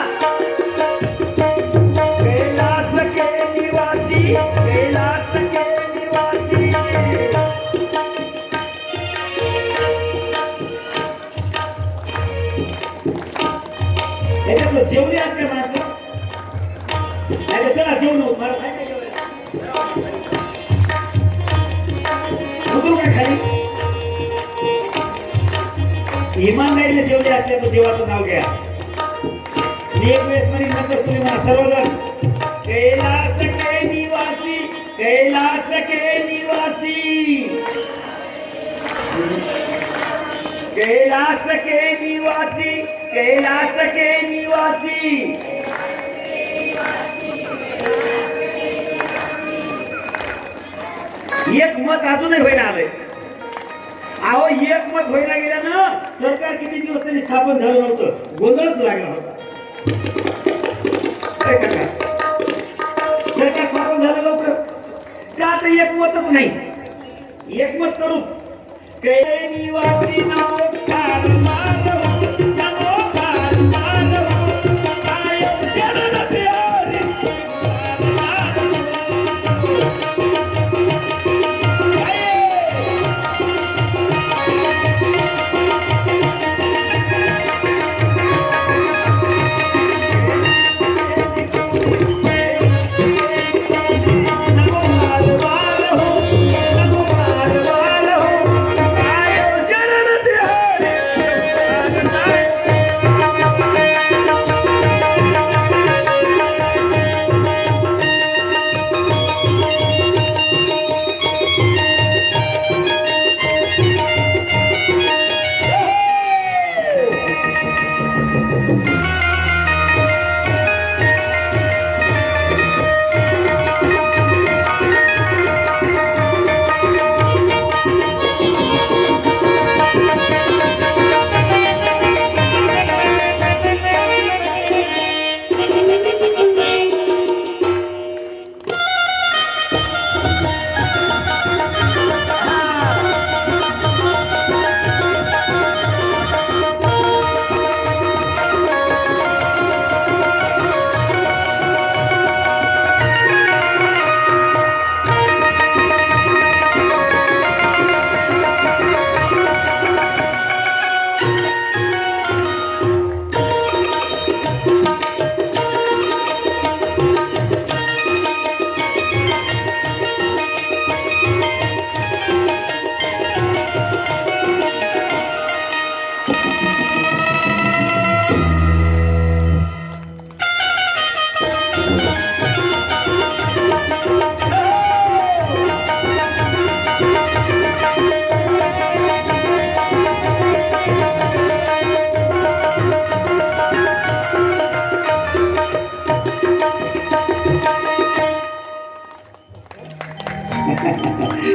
कैलास के निवासी, कैलास के निवासी. याच्यातलं जेवणी आहेत का माणसं? नाही तर चला जेवण होत मला काय काय जेवायला? उतरू का खाली? इमानदारीने जेवले असले तर देवाचं नाव घ्या. मी एक वेळेस म्हणेन, नंतर तुम्ही म्हणा सर्वजण. कैलास के निवासी, कैलास के निवासी, कैलास के निवासी, कैलास के निवासी. एक मत अजूनही होईना आलंय. अहो एक मत होईना गेल्यानं सरकार किती दिवस तरी स्थापन झालं नव्हतं. गोंधळच लागला होता. काय करणार? सरकार स्थापन झालं लवकर का? तर एक मतच नाही. एक मत करू. कै निवासी नमो कार माधव, नमो कार माधव, आयो चरण प्यारे, कार माधव. नमो बार बार हो, नमो बार बार हो, आयो चरण प्यारे, कार माधव.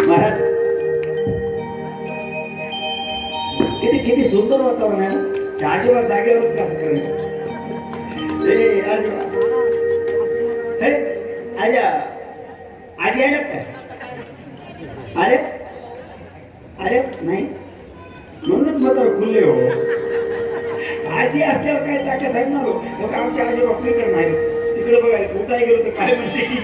महाराज किती किती सुंदर वातावरण आहे ना. त्या आजोबा जागेवरच कसं करेल. ए आजोबा, हे आजा, आजी आल्यात काय? आले आले नाही म्हणूनच म्हातारं खुल्ले हो. आजी आजी असल्यावर काय ताकद आहे ना मग आमच्या आजी डॉक्टरकडे नाही तिकडे बघायला कुठाही गेलो तर काय म्हणते की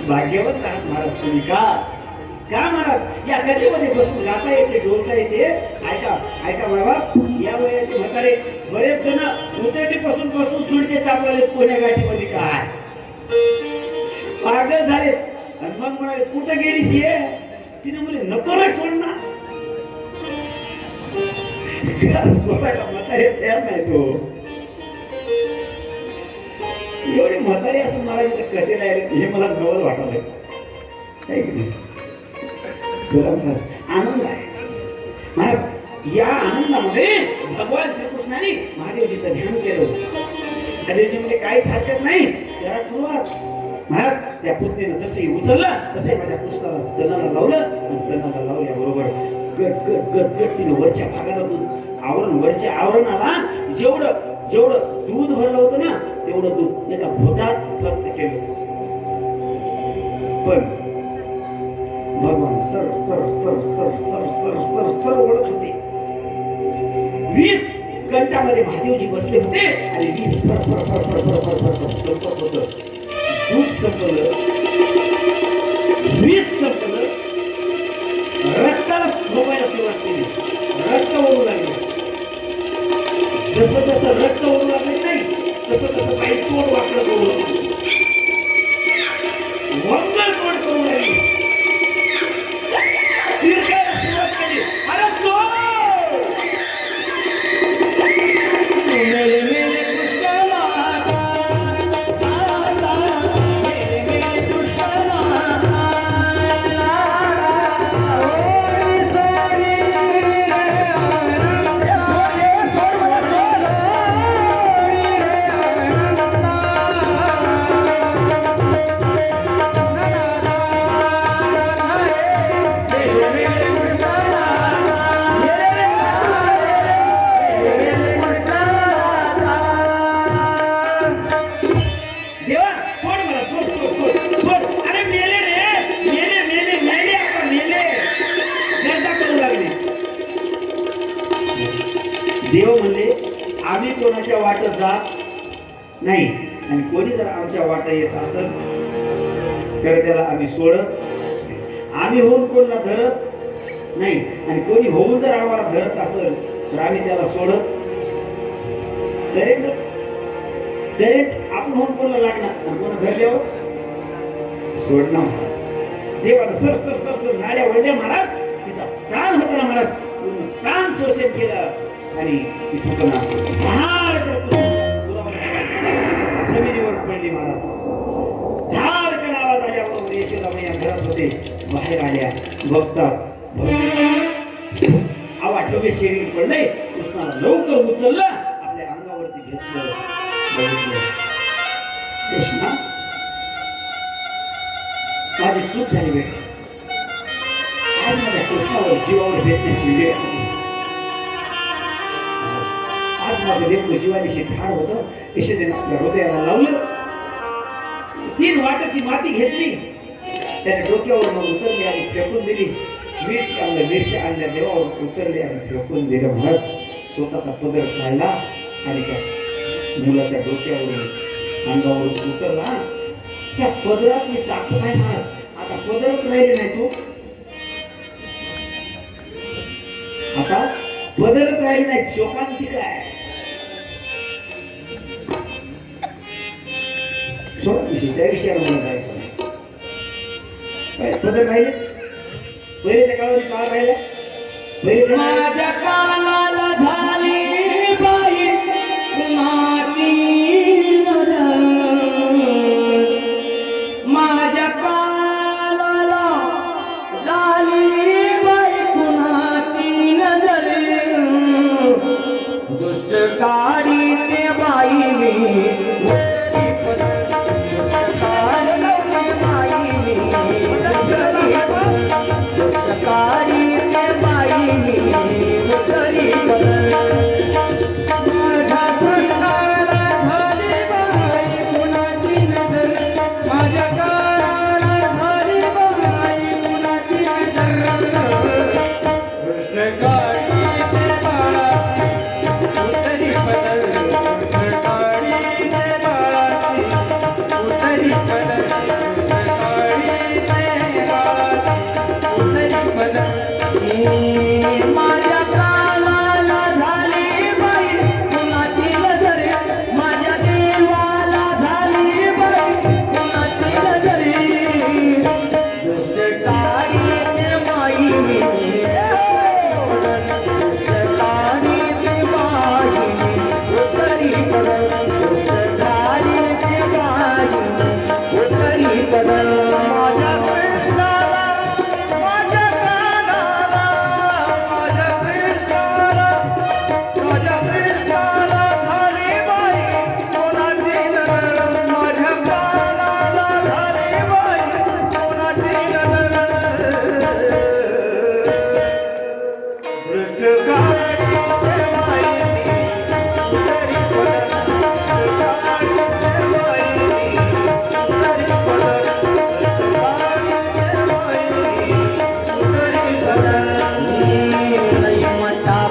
भाग्यवंत आहात महाराज तुम्ही का महाराज या गदीमध्ये बसून गाता येते डोलता येते ऐका ऐका बाबा या वयाचे म्हातारे बरेच जण उतरटीपासून बसून सुडके चापले कोण्या गाठीमध्ये काय पागल झालेत आणि मग म्हणाले कुठं गेलीस ये तिने मुले नको रे सोडणार सोडायला म्हातारे तयार नाही तो एवढे म्हातारे असं मला जिथे कथेला आले हे मला नवल वाटलं आहे की नाही तुला आनंद आहे महाराज या आनंदामध्ये भगवान श्रीकृष्णाने महादेवजीचं ध्यान केलं महादेवजीमध्ये काहीच हरकत नाही त्याला सुरुवात महाराज त्या पुतणीनं जसे उचललं तसे माझ्या कृष्णाला स्तनाला लावलं आणि स्तनाला लावल्याबरोबर गट गट गट गट तिने वरच्या भागाला आवरण वरच्या आवरणाला जेवढं दूध भरलं होतं ना तेवढं दूध एका घोटात फस्त केलं पण भगवान सर सर सर सर सर सर सर सर ओढत होते 20 घंटामध्ये महादेवजी बसले होते आणि 20 फर फर फर फर फर फर फर फर संपत होतं दूध संपलं 20 संपलं रक्ताला झोपायला सुरुवात केली रक्त ओढू लागले जसं जसं रक्त ओढू लागले नाही तसं तसं काही तोड वाकडं करू लागले वंगल तोड करू लागली चिरकायला सुरुवात केली अरे मेरे मेरे कृष्णाला मेरे मेरे कृष्णाला देवा सोड मला सोड सोड सोड सोड अरे मेले रे मेले मेले मेले आपण मेले गर्दा करू लागले देव म्हणले आम्ही कोणाच्या वाट जात नाही आणि कोणी जर आमच्या वाट येत असेल तर त्याला आम्ही सोडत आम्ही होऊन कोणाला धरत नाही आणि कोणी होऊन जर आम्हाला धरत असेल तर आम्ही त्याला सोडत करेक्टच करेक्ट आपण होऊन कोणाला लागणार आणि कोणा धरल्यावर सोडणार महाराज देवानं सर सर सर सर नाड्या वळल्या महाराज तिचा प्राण होता ना महाराज पूर्ण प्राण शोषण केलं आणि ती पुतना धाड जमिनीवर पडली महाराज धाडकन आवाज आल्यावर यशोदामाई या घरात होते बाहेर आल्या बघतात आवा ठोके शरीर पडले कृष्णाला लवकर उचललं आपल्या अंगावरती घेतलं बघितलं कृष्णा माझी चूक झाली बेटा आज माझ्या कृष्णावर जीवावर बेतण्याची वेळ आली आज माझं लेकरू जीवानीशी ठार होतं यशोदेनं आपल्या हृदयाला लावलं 3 वाटाची माती घेतली त्याच्या डोक्यावर मग उतरली आणि फेकून दिली मीठ आणलं मिरच्या आणल्या देवावर उतरली आणि फेकून दिलं म्हणून स्वतःचा पदर खायला आणि त्या मुलाच्या डोक्यावरून अंगावरून उतरला त्या पदरात मी टाकत आहे महाराज आता पदरच राहिले नाही तू आता पदरच राहिले नाही शोकांतिका आहे सोडा विषय त्या विषयाला मला जायचं नाही काय पदर राहिले पहिल्याच्या काळात काळ राहिला पहिल्याच्या माझ्या कानाला झाली बाई कुणाची नजर माझ्या कानाला झाली बाई कुणाची नजर दुष्ट काढी ते बाई मी मोठा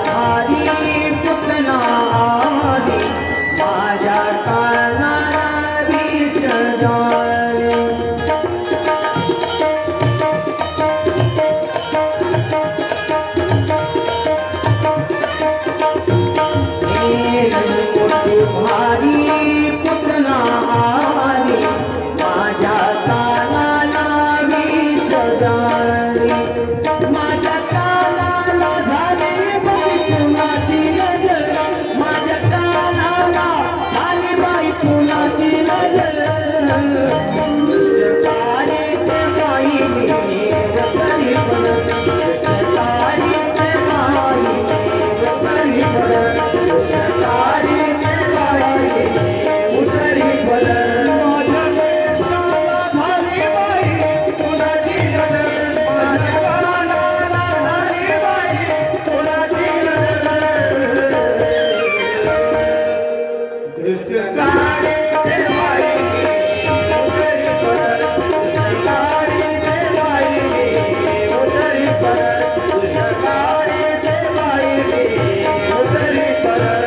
भारी पुतना आली माझ्या कानाला विषदारी मोठी भारी पुतना आली माझ्या कानाला विषदारी माझ्या कानाला झाली बाई कुणाची नजर माझ्या कानाला झाली बाई कुणाची नजर दुष्टकाळी ते बाई रतनी बनत दुष्टकाळी ते बाई रतनी बनत दुष्टकाळी ते बाई उतरी बनत माझ्या देशाला झाली बाई कुणाची नजर माझ्या कानाला झाली बाई कुणाची नजर दुष्टकाळी ते बाई उतरी बनत दुष्टकाळी ते बाई उतरी बनत दुष्टकाळी ते बाई उतरी बनत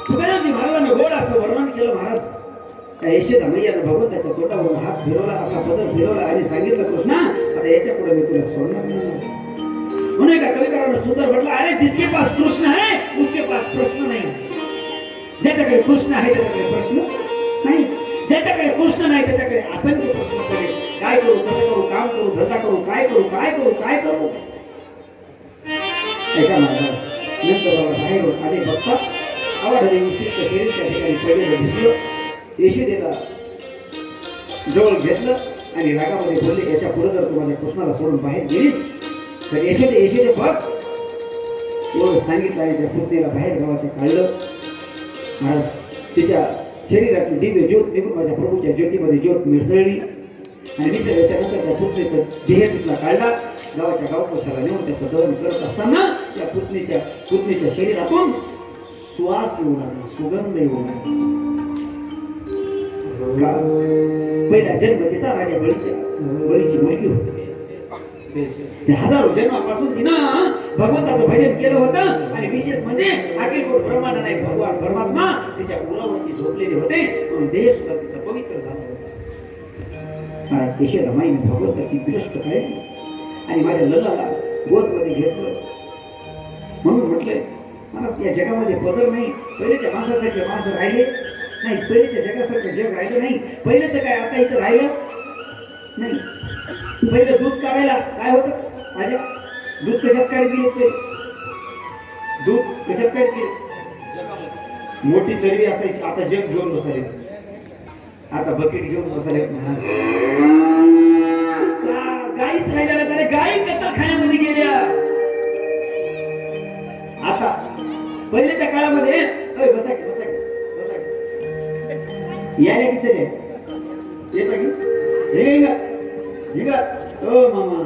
सुखदेवजी महाराजांनी गोड असं वर्णन केलं महाराज. त्या यशोदा मैयानं भगवंताच्या तोंडावरून हात फिरवला, आपला पदर फिरवला आणि सांगितलं, कृष्णा आता याच्या पुढे मी तुला सोडणार नाही. म्हणून एका कविकारानं सुंदर म्हटलं, अरे जिसके पास कृष्ण है उसके पास प्रश्न नाही. ज्याच्याकडे कृष्ण आहे त्याच्याकडे प्रश्न नाही. ज्याच्याकडे कृष्ण नाही त्याच्याकडे असंख्य प्रश्न पडेल. काय करू, कसं करू, काम करू, धंदा करू, काय करू, काय करू, काय करू. ऐका महाराज, नंतर बाबा बाहेरून आले बघता आवाडे मुस्लिमच्या शरीरच्या ठिकाणी पडलेलं दिसलं. यशोदेला जवळ घेतलं आणि रागामध्ये बोलले, याच्या पुढे जर तू माझ्या कृष्णाला सोडून बाहेर गेलीस तर यशोदे बघ एवढं सांगितलं आणि त्या पुतणीला बाहेर गावाच्या काढलं. महाराज तिच्या शरीरातून दिव्य ज्योत निघून माझ्या प्रभूच्या ज्योतीमध्ये ज्योत मिसळली आणि मिसळल्याच्या नंतर त्या पुतणीचा देह तिथला काढला. गावाच्या गावकोशाला नेऊन त्याचं दहन करत असताना त्या पुतणीच्या शरीरातून श्वास येऊ लागला, सुगंध येऊ लागला. पहिला जन्म तिचा राजा बळीची मुलगी होती. हजारो जन्मापासून तिनं भगवंताचं भजन केलं होतं आणि विशेष म्हणजे अखिल कोट ब्रह्मांड नाही भगवान परमात्मा तिच्या उरावरती झोपलेले होते म्हणून देह सुद्धा तिचा पवित्र झाला होता. यशोदा माईने भगवंताची विरष्ट काढली आणि माझ्या लल्लाला गोदमध्ये घेतलं. म्हणून म्हटलंय, मला या जगामध्ये पदर नाही. पहिलेच्या माणसासारखे माणसं राहिले नाही, पहिलेच्या जगासारखं जग राहिलं नाही. पहिलेचं काय आता इथं राहिलं नाही. पहिलं दूध काढायला काय होतं माझ्या, दूध कशात काढत गेले, पहिले दूध कशात काढत गेले, मोठी चरबी असायची. आता जग घेऊन बसायले, आता बकेट घेऊन बसायले. गाईच राहिल्या नाही, गाई कत्तलखान्यामध्ये गेल्या. आता पहिल्याच्या काळामध्ये बसा यायला की चले येता की हिंगा ओ मामा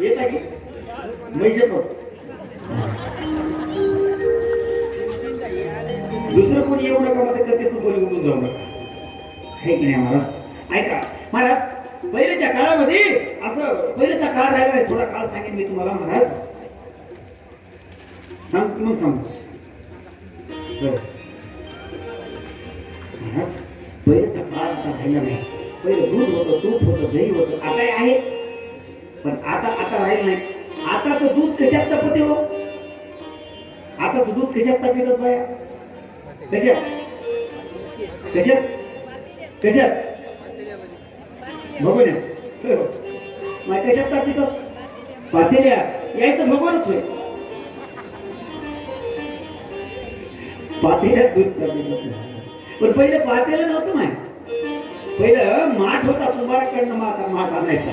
येता की मैसे पण दुसरं कोणी येऊ नका मध्ये करते, तू कोणी उठून जाऊ नका, आहे की नाही महाराज. ऐका महाराज, पहिल्याच्या काळामध्ये असं पहिल्याचा काळ राहिला नाही. थोडा काळ सांगेन मी तुम्हाला महाराज, सांग मग सांग महाराज. पहिल्याचा काळ आता राहिला नाही. पहिलं दूध होतं, तूप होतं, दही होतं, आता आहे पण आता राहिलं नाही. आताचं दूध कशात तापते हो, आताचं दूध कशात तापितात बाया, कशात बघून या कशात तापितात, पातेल्या यायचं भगवानच होय. पातेल्यात दूध तापित, पण पहिलं पातेलं नव्हतं माय. पहिलं माठ होता, कुंभाराकडनं माठ आणायचा,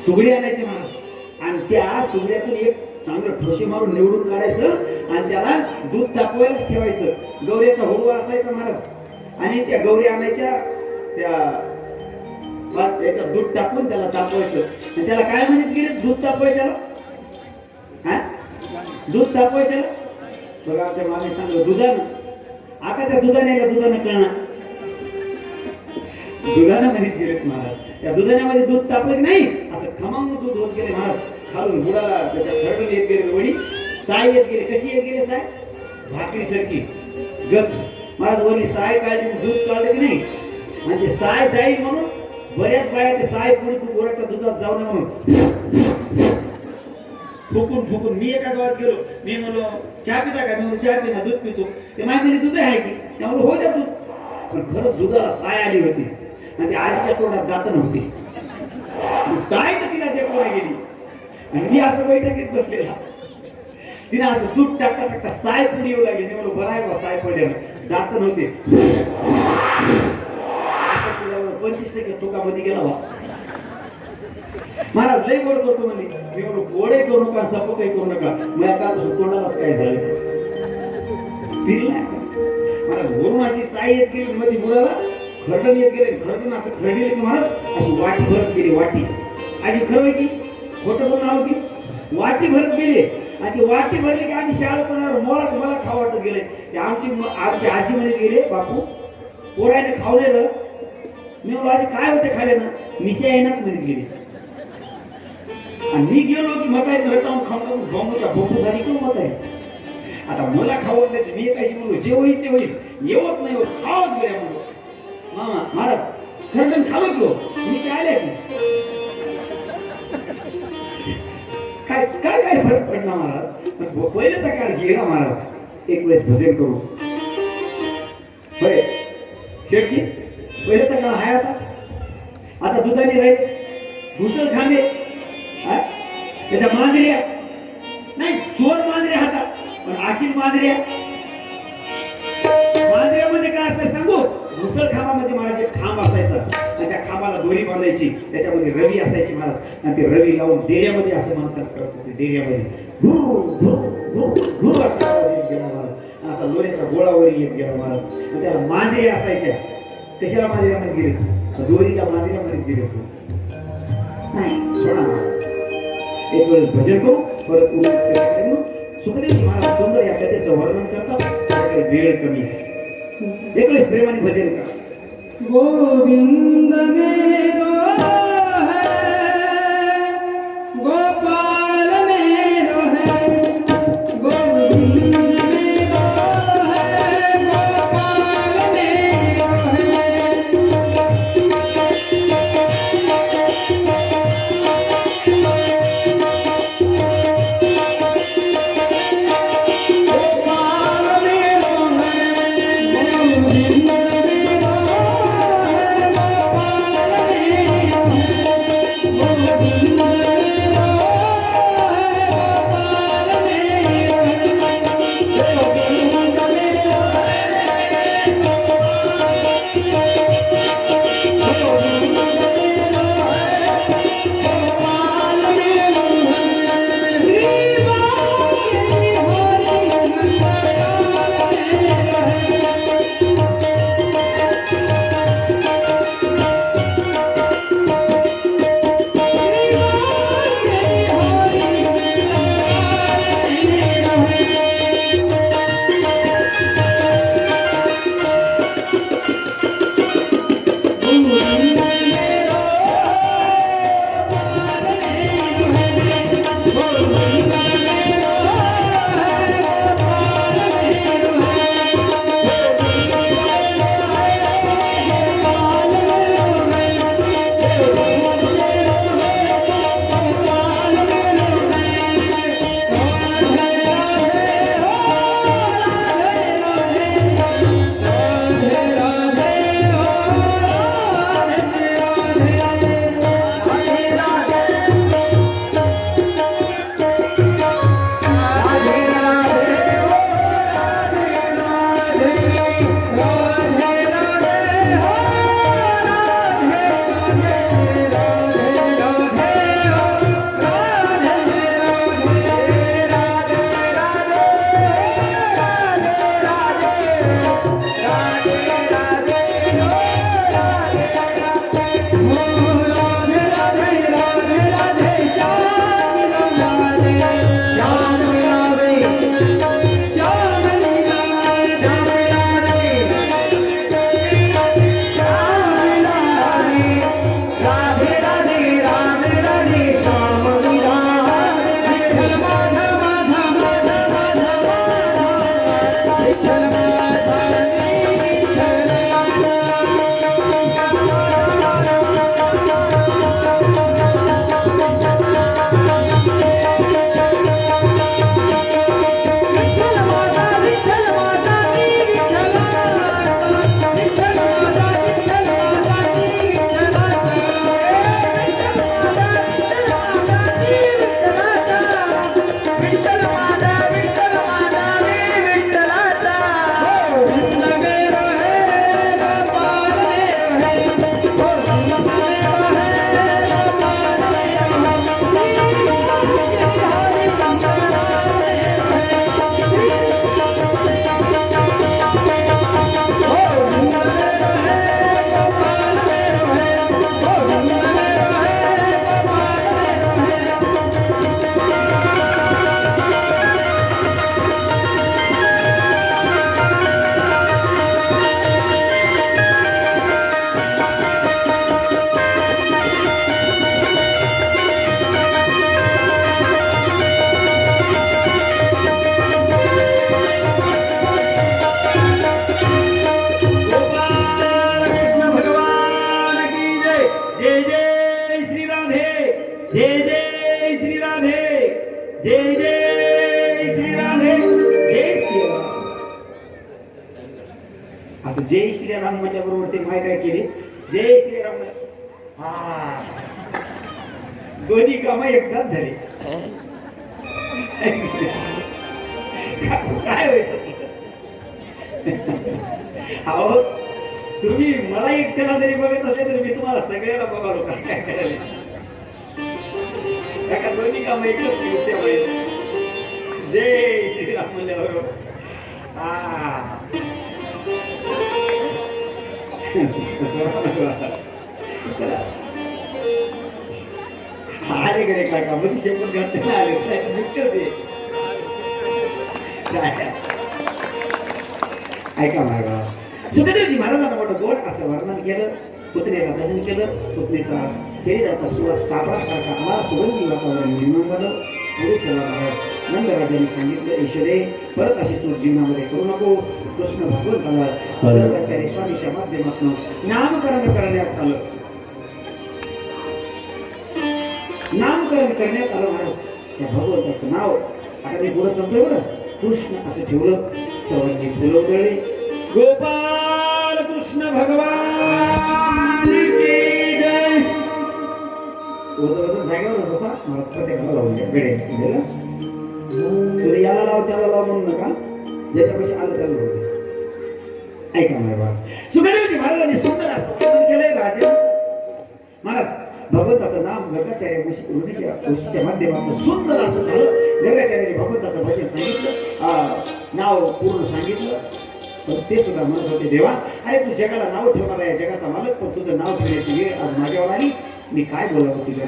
सुगडी आणायची महाराज आणि त्या सुगड्यातून एक चांगलं ठोशी मारून निवडून काढायचं आणि त्याला दूध तापवायलाच ठेवायचं. गौऱ्याचा होडवा असायचा महाराज आणि त्या गौरी आणायच्या त्या मग त्याच्यात दूध टाकून त्याला तापवायचं आणि त्याला काय म्हणत गेले दूध तापवायच्याला हा दूध तापवायच्याला बघा आमच्या मामी सांगलं दुधानं आकाच्या दुधाने का दुधानं कळणार दुधानं म्हणत गेले महाराज त्या दुधाण्यामध्ये दूध तापलं की नाही असं खमंग दूध होत गेले महाराज खालून बुडाला त्याच्या खरडून येत गेले वडी साय येत गेले कशी येत गेले साय भाकरी सारखी गच महाराज वरी साय काढली दूध काढलं की नाही म्हणजे साय जाईल म्हणून बऱ्याच बाया ते साय पुढे तू गोऱ्याच्या दुधात जाऊ नये म्हणून फुकून फुकून मी एका गावात गेलो मी म्हणलो चहा पिता का मी म्हणलो चहा पिना दूध पितो ते माहिती म्हणजे दूध आहे की त्यामुळे हो द्या दूध पण खरंच दुधाला साय आली होती आणि आजीच्या तोंडात दात नव्हती साय तर तिला देखून गेली आणि मी असं बैठकीत बसलेला तिने असं दूध टाकता टाकता साय पुढे येऊ लागली मी म्हणलो बरं आहे बा साय पडले दात नव्हते 25% तुकामध्ये गेला बा महाराज लय गोड करतो म्हणजे मी म्हणलो गोडही करू नका सपो काही करू नका मी आता तोंडालाच काय झालं फिरला महाराज वरून अशी साय येत गेली मध्ये मुलाला खरडून येत गेले खरडून असं खरडले की महाराज अशी वाटी भरत गेली वाटी आजी खरं की खोटं बोलून आलो की वाटी भरत गेले आणि ती वाटी भरली की आम्ही शाळा करणार मला खाऊ वाटत गेले आमची आजी मध्ये गेले बापू पोराने खावलेलं मी म्हणलो आजी काय होते खाले ना मिशा येणार मध्ये गेली आणि मी गेलो की मग काय घरटावून खाऊन बॉम्बूच्या भोपू झाली किंवा मग आता मला खावत नाही मी काहीशी म्हणलो जे होईल ते होईल येवत नाही होत खावच गेल्या म्हणलो मामा महाराज खरं खावत गो मिशा आल्या की काय काय काय फरक पडला महाराज पण पहिल्याचा काळ गेला महाराज एक वेळेस भजन करू होय शेठजी पहिल्याचा काळ आहे आता दुधाने राहिले घुसल खांबे त्याच्या मांजऱ्या नाही चोर मांजऱ्या हातात पण आशील मांजऱ्या म्हणजे काय असतं सांगू घुसल खांबा म्हणजे महाराज एक खांब असायचा आणि त्या खांबाला दोरी बांधायची त्याच्यामध्ये रवी असायची महाराज आणि ते रवी लावून डेऱ्यामध्ये असं म्हणतात करत होते डेऱ्यामध्ये घुर असा आवाज येत गेला महाराज असा लोण्याचा गोळावरी येत गेला महाराज आणि त्याला मांजऱ्या असायच्या कशाला मांजऱ्यामध्ये गेले दोरीला मांजऱ्यामध्ये गेले नाही सोडा महाराज एक वेळेस भजन करू परत सुखदेवजी महाराज सुंदर या कथेचं वर्णन करतात वेळ कमी आहे एक वेळेस प्रेमाने भजन करा गोविंद मेरो है गोपाल मेरो है गोविंद मेरो है गोपाल मेरो है गोपाल मेरो है जय जय श्री राधे, जय जय श्री राधे, जय श्रीराम. असं जय श्रीराम म्हटल्या बरोबर ते माय काय केले, जय श्रीराम. हा, दोन्ही कामं एकदाच झाली. काय होईल असं? अहो तुम्ही मला एकट्याला जरी बघत असले तरी मी तुम्हाला सगळ्याला बघालो. काय करायला का दोन्ही काम एकच दिवस. जय श्रीराम म्हणल्यावर अरे कडे काका मध्ये शपथ घातले आले मिस करते. ऐका मागा सुखदेवजी महाराजांना मोठं गोड असं वर्णन केलं. पुतण्याला दहन केलं. पुतणीचा शरीराचा सुवास कापडासारखा आला. सुगंधी वातावरण निर्माण झालं. पुढे चला महाराज नंदराजांनी सांगितलं यशोदे परत अशी चूक जीवनामध्ये करू नको. कृष्ण भगवंताला गर्गाचार्य स्वामीच्या माध्यमातून नामकरण करण्यात आलं. नामकरण करण्यात आलं महाराज. त्या भगवंताचं नाव आता मी पुढे चालतोय बरं. कृष्ण असं ठेवलं. सर्वांनी फुलं कळले. गोपाल कृष्ण भगवान की जय. जागेवर बसा. मला प्रत्येकाला लावून द्या. गडे तुम्ही याला लाव त्याला लाव म्हणू नका. ज्याच्यापाशी आलं त्याला लावून द्या. ऐका माझ्या बा सुखदेवजी महाराजांनी सुंदर असं वर्णन केलंय. राजा महाराज भगवंताचं नाम गर्गाचार्य ऋषीच्या माध्यमातून सुंदर असं झालं. गर्गाचार्याने भगवंताचं भजन सांगितलं. नाव पूर्ण सांगितलं. तर ते सुद्धा म्हणत होते देवा अरे तू जगाला नाव ठेवणार आहे जगाचा मालक पण तुझं नाव ठेवण्याची वेळ आज माझ्यावर आली. मी काय बोलावं तुझ्या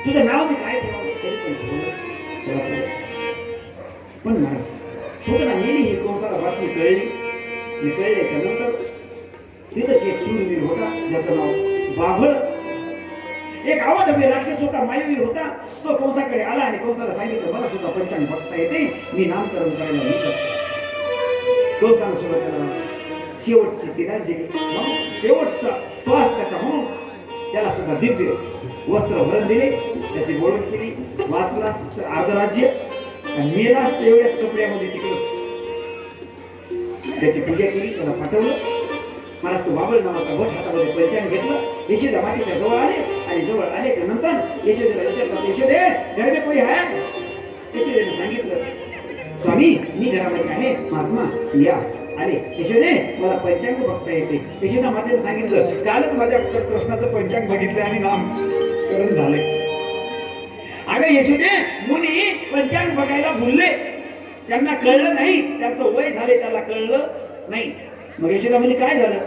तुझं नाव मी काय ठेवावं तरी पण महाराज होतं ना नेली ही कंसाला बातमी कळली. मी कळल्याच्या नंतर तिथंच एक शूरवीर होता ज्याचं नाव बाभळ. एक आवडवे राक्षस होता. मायवीर होता. तो कंसाकडे आला आणि कंसाला सांगितलं मला सुद्धा पंचांग बघता येते. मी नामकरण करायला येऊ शकतो. कंसानं सुद्धा त्याला शेवटची तिलांजली म्हणून शेवटचा श्वास त्याचा म्हणून त्याला सुद्धा दिव्य वस्त्र भरून दिले. त्याची बोलवण केली. वाचलास तर अर्ध राज्य मेलास तर एवढ्याच कपड्यामध्ये तिकडेच त्याची पूजा केली. त्याला पाठवलं. मला तो बाबळ नावाचा भट हातामध्ये पंचांग घेतलं. यशोदा मातेच्या जवळ आले आणि जवळ आल्याच्या नंतर यशोदेला विचारतात यशोदे घर में कोई है. यशोदेने सांगितलं स्वामी मी घरामध्ये आहे. महात्मा या आले. यशोदे मला पंचांग बघता येते. यशोदा मातेने सांगितलं कालच माझ्या कृष्णाचं पंचांग बघितलं आणि नामकरण झालंय. अगं यशोदे मुनी पंचांग बघायला भुलले. त्यांना कळलं नाही. त्यांचं वय झाले त्याला कळलं नाही. मग यशोदा म्हणजे काय झालं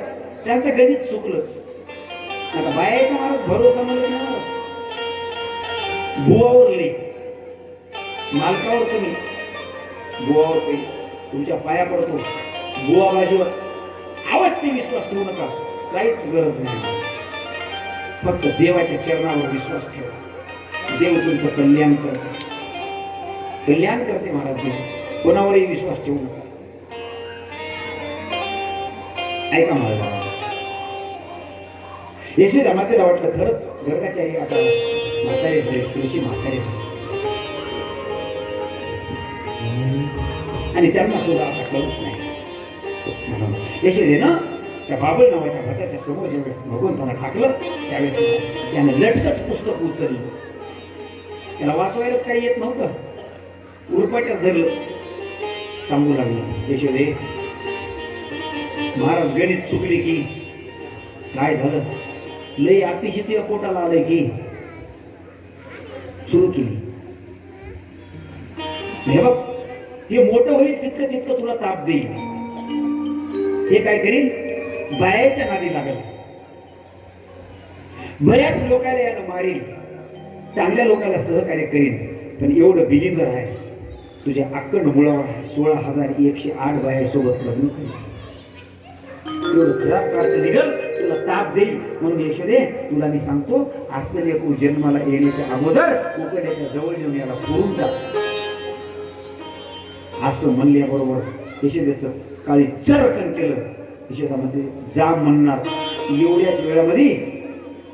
त्यांचं गणित चुकलं. आता बायाचा माणूस भरोसा म्हणजे ना बुवावर लई मालकावर तुम्ही बुवावर काही तुमच्या पाया पडतो. बुवा बाजूवर अवश्य विश्वास ठेवू नका. काहीच गरज नाही. फक्त देवाच्या चरणावर विश्वास ठेवा. देव तुमचं कल्याण करते. कल्याण करते महाराज देव. कोणावरही विश्वास ठेवू नका. ऐका महाराज यशोदा मातेला वाटलं खरंच गर्गाचार्य आता म्हातारे झाले. ऋषी म्हातारे झाले आणि त्यांना सुद्धा आता कळत नाही. यशोदेनं त्या बाबळ नावाच्या भटाच्या समोर ज्यावेळेस भगवंताला टाकलं त्यावेळेस त्याने लटकच पुस्तक उचललं. त्याला वाचवायलाच काही येत नव्हतं. उरपाट्यात धरलं. सांगू लागलं यशोदे महाराज गणित चुकली की काय झालं लई आपिशी तुझ्या पोटाला आलंय की सुरू केली. हे बघ हे मोठं होईल तितकं तितकं तुला ताप देईल. हे काय करील बायाच्या नादी लागेल. बऱ्याच लोकांना यानं मारील. चांगल्या लोकांना सहकार्य करील. पण एवढं बिलिंदर आहे तुझ्या अक्कड मुळावर 16,108 बायासोबत लग्न करेल. खराब कार्य निघल तुला ताप देईल. म्हणून यशोदे तुला मी सांगतो असलेले लेकरू जन्माला येण्याच्या अगोदर उकड्याच्या जवळ येऊन याला पुरून टाक. असं म्हणल्याबरोबर यशोदेचं काळी चरकन केलं. यशोदामध्ये जा म्हणणार एवढ्याच वेळामध्ये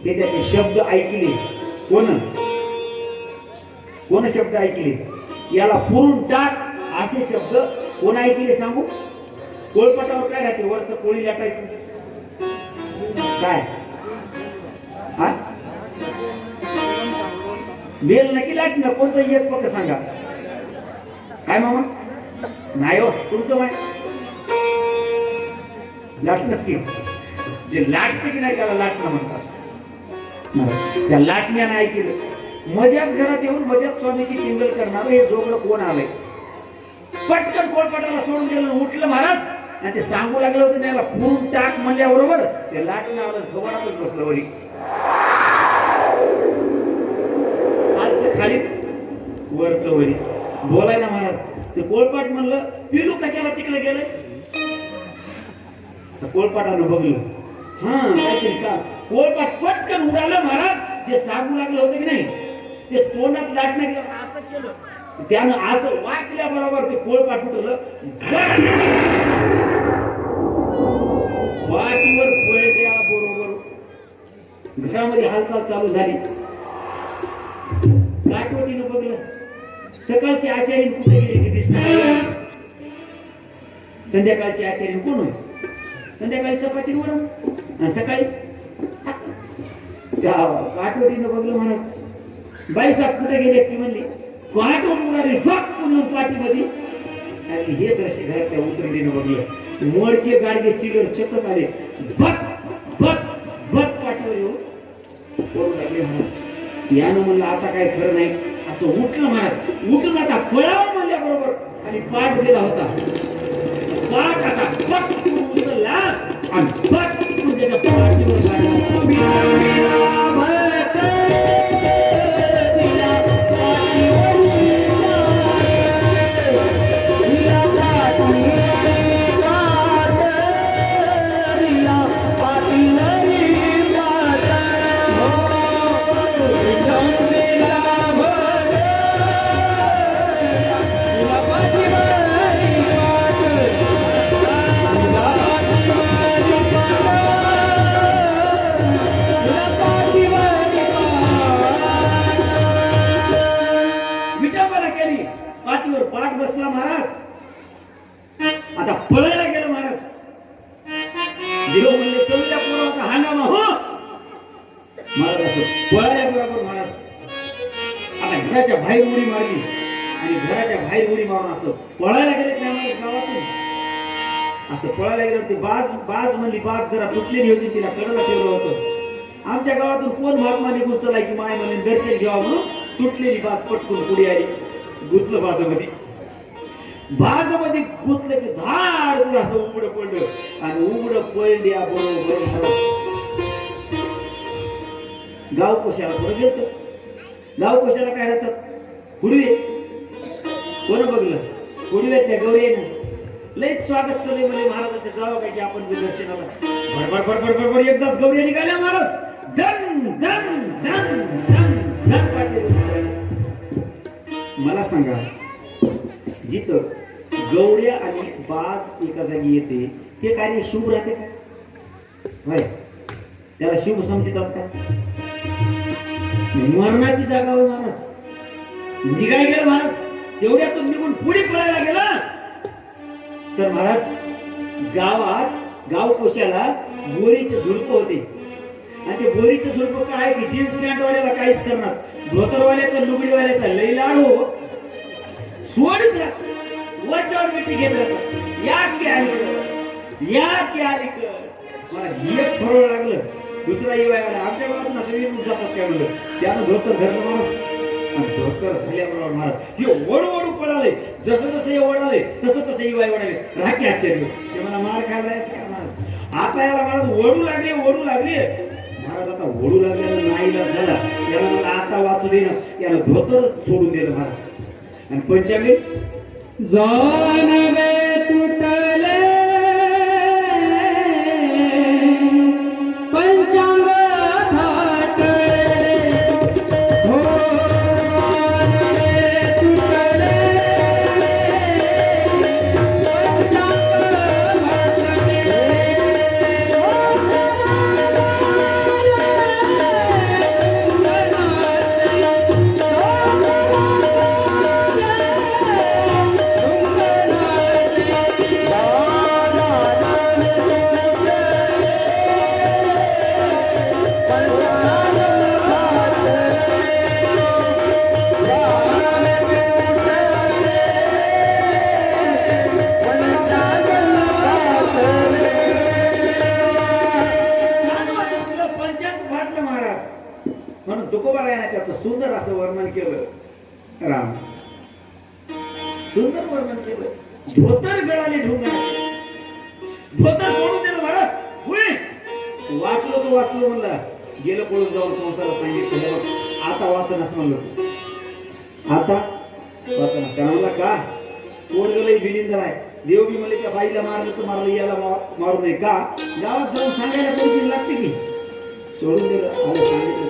हे त्याचे शब्द ऐकले. कोण शब्द ऐकले? याला पुरून टाक असे शब्द कोण ऐकले सांगू? पोळपाटावर काय राहते? वरचं पोळी लाटायचं काय? हा बेल नक्की लाटणं कोणतं एक पक्क सांगा. काय मामा? नाही हो तुमचं माय लाटणंच की जे लाटते की नाही त्याला लाटणं म्हणतात. त्या लाटण्यानं ऐकलं. मजाच घरात येऊन मजाच स्वामीची टिंगल करणार हे जोगडं कोण आलंय? पटकन पोळपाटाला सोडून गेलं, उठलं महाराज आणि ते सांगू लागलं होतं त्याला पुरून टाक म्हणल्याबरोबर ते लाटणं आलं, थोबाडातच बसलं वरी. खाली वरचं वरी बोलायला महाराज. ते पोळपाट म्हणलं पिलू कशाला तिकडे गेलं? पोळपाटानं बघलं काहीतरी का पोळपाट पटकन उडालं महाराज. जे सांगू लागलं होतं की नाही ते तोंडात लाटणं गेलं, असं केलं त्यानं, असं वाटल्या बरोबर ते पोळपाट उठवलं. वाटीवर पळत्या बरोबर घरामध्ये हालचाल चालू झाली. काटवटीनं बघलं सकाळचे आचार्य कुठे गेले की दिसणार. संध्याकाळचे आचार्य कोण होय? संध्याकाळी चपाती वरण, सकाळी काटवटीनं बघलं म्हणत बाईसाहेब कुठे गेले की म्हणली काटवट उडाले बघ म्हणून पाठीमध्ये. आणि हे दृश्य घरातल्या उतरडीनं बघलं. मोडके गाडगे चिलर चक्कच आले. बघ बघ बघ पाठीवर येऊन पडू लागले महाराज. यानं म्हणलं आता काय खरं नाही. असं उठलं महाराज. उठून आता पळावं म्हणल्याबरोबर खाली पाठ दिला होता. पाठ आता पट उचलला आणि पट त्याच्या पाठीवर लागला. पाठीवर पाठ बसला महाराज. आता पळायला गेलं महाराज. देव म्हणले चलूया पोरा हाना हो महाराज. असं पळायला बरोबर महाराज आता घराच्या बाहेर उडी मारली आणि घराच्या बाहेर उडी मारून असं पळायला गेले नाही गावातून. असं पळायला गेलं. ते बाज म्हणली बाज जरा तुटलेली होती, तिला कडला ठेवलं होतं. आमच्या गावातून कोण महात्मा निघून चला की माय म्हणून दर्शन घ्यावं म्हणून तुटलेली बाज पटकून पुढे आली. गुतलं बाजामध्ये गुतलं की धाड असं उघड पडलं आणि उघड पडल्या बरोबर गाव कोशाला बरं गेलं. गाव कोशाला काय राहतात हुडवे. कोण बघलं? हुडव्यातल्या गौरी आहे ना. लयच स्वागत चालू म्हणजे महाराजाच्या जावं काय की आपण दर्शनाला. भडभड भडभड भडभड एकदाच गौरी निघाल्या महाराज. धन धन धन धन धन पाटील. मला सांगा जिथं गौऱ्या आणि बाज एका जागी येते ते कार्य शुभ राहते का? होय त्याला शुभ समजतात का? मरणाची जागा होय महाराज. निघाय गेलं महाराज. तेवढ्यातून निघून पुढे पळायला गेला तर महाराज गावात गाव कोशाला बोरीचे झुडप होते. आणि ते बोरीचे झुडप काय की जीन्स पॅन्ट वाल्याला काहीच करणार, धोतरवाल्याचा लुगडीवाल्याचा लई लाड हो. सोडच वरच्यावर मिठी घेत राहतात. या की अलीकड मला एक फरळ लागलं. दुसरा येवायला आमच्या गावातून असं येऊन जातात काय म्हणलं. त्यानं धोतर धरलं महाराज. धोतर धरल्याबरोबर महाराज हे ओढू पळाले. जसं जसं हे ओढाले तसं तसं येवाय ओढाले. राखी आजच्या दिवस ते मला मार खायला जायचं का महाराज. आता याला महाराज ओढू लागले महाराज. आता ओढू लागल्यानं नाईलाज झाला. याला मला आता वाचू देणं. यानं धोतर सोडून दिलं महाराज. आणि पंचांगी जानवे तुटले पंचांग फाटले हो. जानवे तुटले पंचांग धोतर सोडून दिलं महाराज. होय वाचलो तो वाचलो म्हणला, गेलं पळून जाऊन संसारात सांगितलं बघ आता वाचनास म्हणलं. आता वाचना त्याला म्हणला का पोरगलही बिलिंदर आहे, देव बी मला त्या बाईला मारलं तर मारलं, याला मारू नये का, गावात जाऊन सांगायला कोणती लागते की. सोडून दिलं. आलं सांगितलं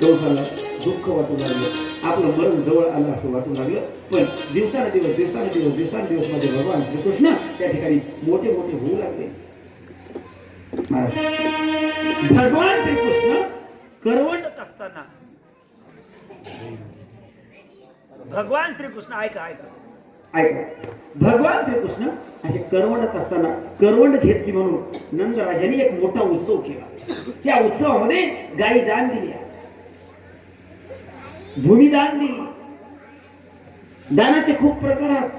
संसाराला दुःख वाटू लागलं, आपलं मरण जवळ आलं असं वाटू लागलं. पण दिवसानुदिवस मध्ये भगवान श्रीकृष्ण त्या ठिकाणी मोठे मोठे होऊ लागले. भगवान श्रीकृष्ण करवंडत असताना, भगवान श्रीकृष्ण ऐका भगवान श्रीकृष्ण असे करवंडत असताना करवंड घेतली म्हणून नंदराजाने एक मोठा उत्सव केला. त्या उत्सवामध्ये गायी दान दिल्या, भूमिदान दिली. दानाचे खूप प्रकार आहेत,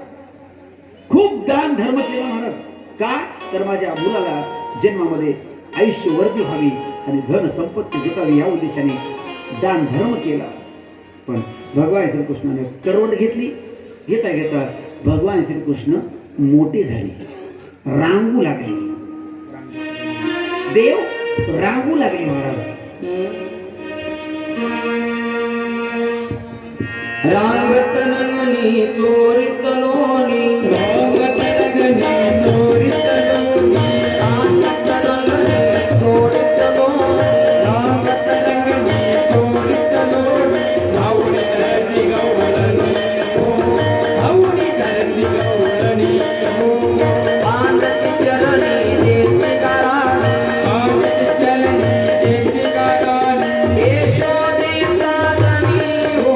खूप दान धर्म केला महाराज. का तर माझ्या मुलाला जन्मामध्ये आयुष्य वर्धी व्हावी आणि धन संपत्ती जुटावी या उद्देशाने दान धर्म केला. पण भगवान श्रीकृष्णाने करवंड घेतली. घेता घेता भगवान श्रीकृष्ण मोठे झाले, रांगू लागले. देव रांगू लागले महाराज. रांगत रंगनी चोरित लोणी, रांगत रंगनी चोरित लोणी, रांगत रंगनी चोरित लोणी, रांगत रंगनी चोरित लोणी, आवडी धरली गवळणी हो, आवडी धरली गवळणी हो, पांडती चरणी देते गाराणी, पांडती चरणी देते गाराणी, यशोदे साधनी हो,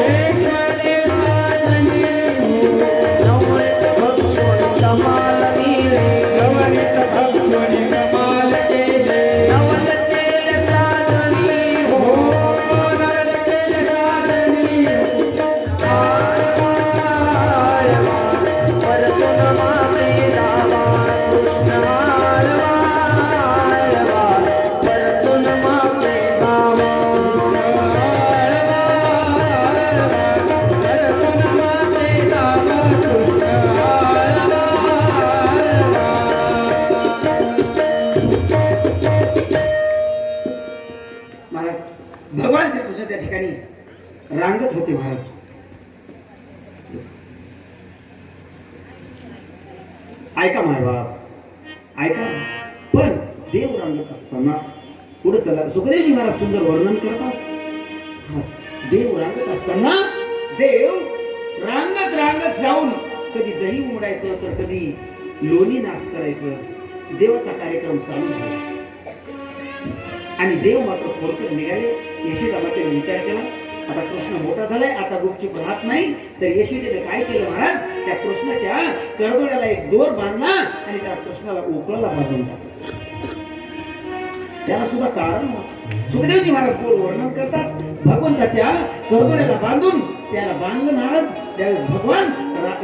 यशोदे साधनी हो, नवनीत भक्षोणी कमाल केले, नवनीत भक्षोणी कमाल केले, नवलतेल साधनी हो, नवलतेल साधनी हो, आरवा परतुन माते दावा कृष्ण आरवा परतुन माते दावा परतुन माते दावा कृष्ण महाराज भगवान श्रीकृष्ण त्या ठिकाणी रांगत होते महाराज. ऐका मायबाप ऐका. पण देव रांगत असताना पुढे चला. सुखदेवजी महाराज सुंदर वर्णन करतात. देव रांगत असताना देव रांगत रांगत जाऊन कधी दही उमडायचं तर कधी लोणी नाश करायचं. देवाचा कार्यक्रम चालू झाला आणि देव मात्र थोडक्यात निघाले. यशोदा मातेने विचार केला आता कृष्ण मोठा झालाय, आता गुपचूप राहत नाही. तर यशोदेने काय केलं महाराज, त्या कृष्णाच्या करदोड्याला एक दोर बांधला आणि त्या कृष्णाला उकळाला बांधून टाकला. त्याला सुद्धा कारण सुखदेवजी महाराज बोल वर्णन करतात. भगवंताच्या करदोड्याला बांधून त्याला बांधलं महाराज. त्यावेळेस भगवान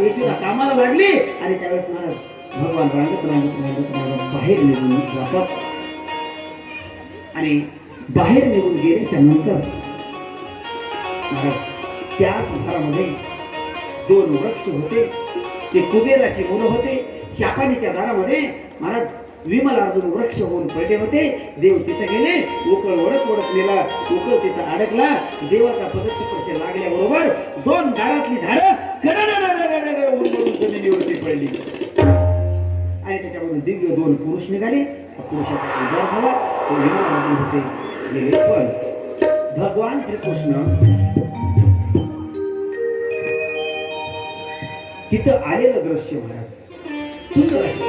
यशोदा कामाला लागली आणि त्यावेळेस महाराज भगवान रांगत रांगत रांगत रांगत बाहेर निघून जातात. आणि बाहेर निघून गेल्याच्या नंतर त्याच घरामध्ये दोन वृक्ष होते. ते कुबेराची मुलं होते. शापाने त्या दारामध्ये महाराज विमल अर्जुन वृक्ष होऊन पडले होते. देव तिथे गेले. उकळ ओढत ओढत नेला. उकळ तिथं अडकला. देवाचा पदस्पर्श लागल्याबरोबर दोन दारातली झाडं उडून जमिनीवरती पडली आणि त्याच्यामधून दिव्य दोन पुरुष निघाले. पुरुषाचा उद्धार झाला. तो विमल अर्जुन होते गेले. पण भगवान श्रीकृष्ण तिथं आलेलं दृश्य महाराज सुंदर असे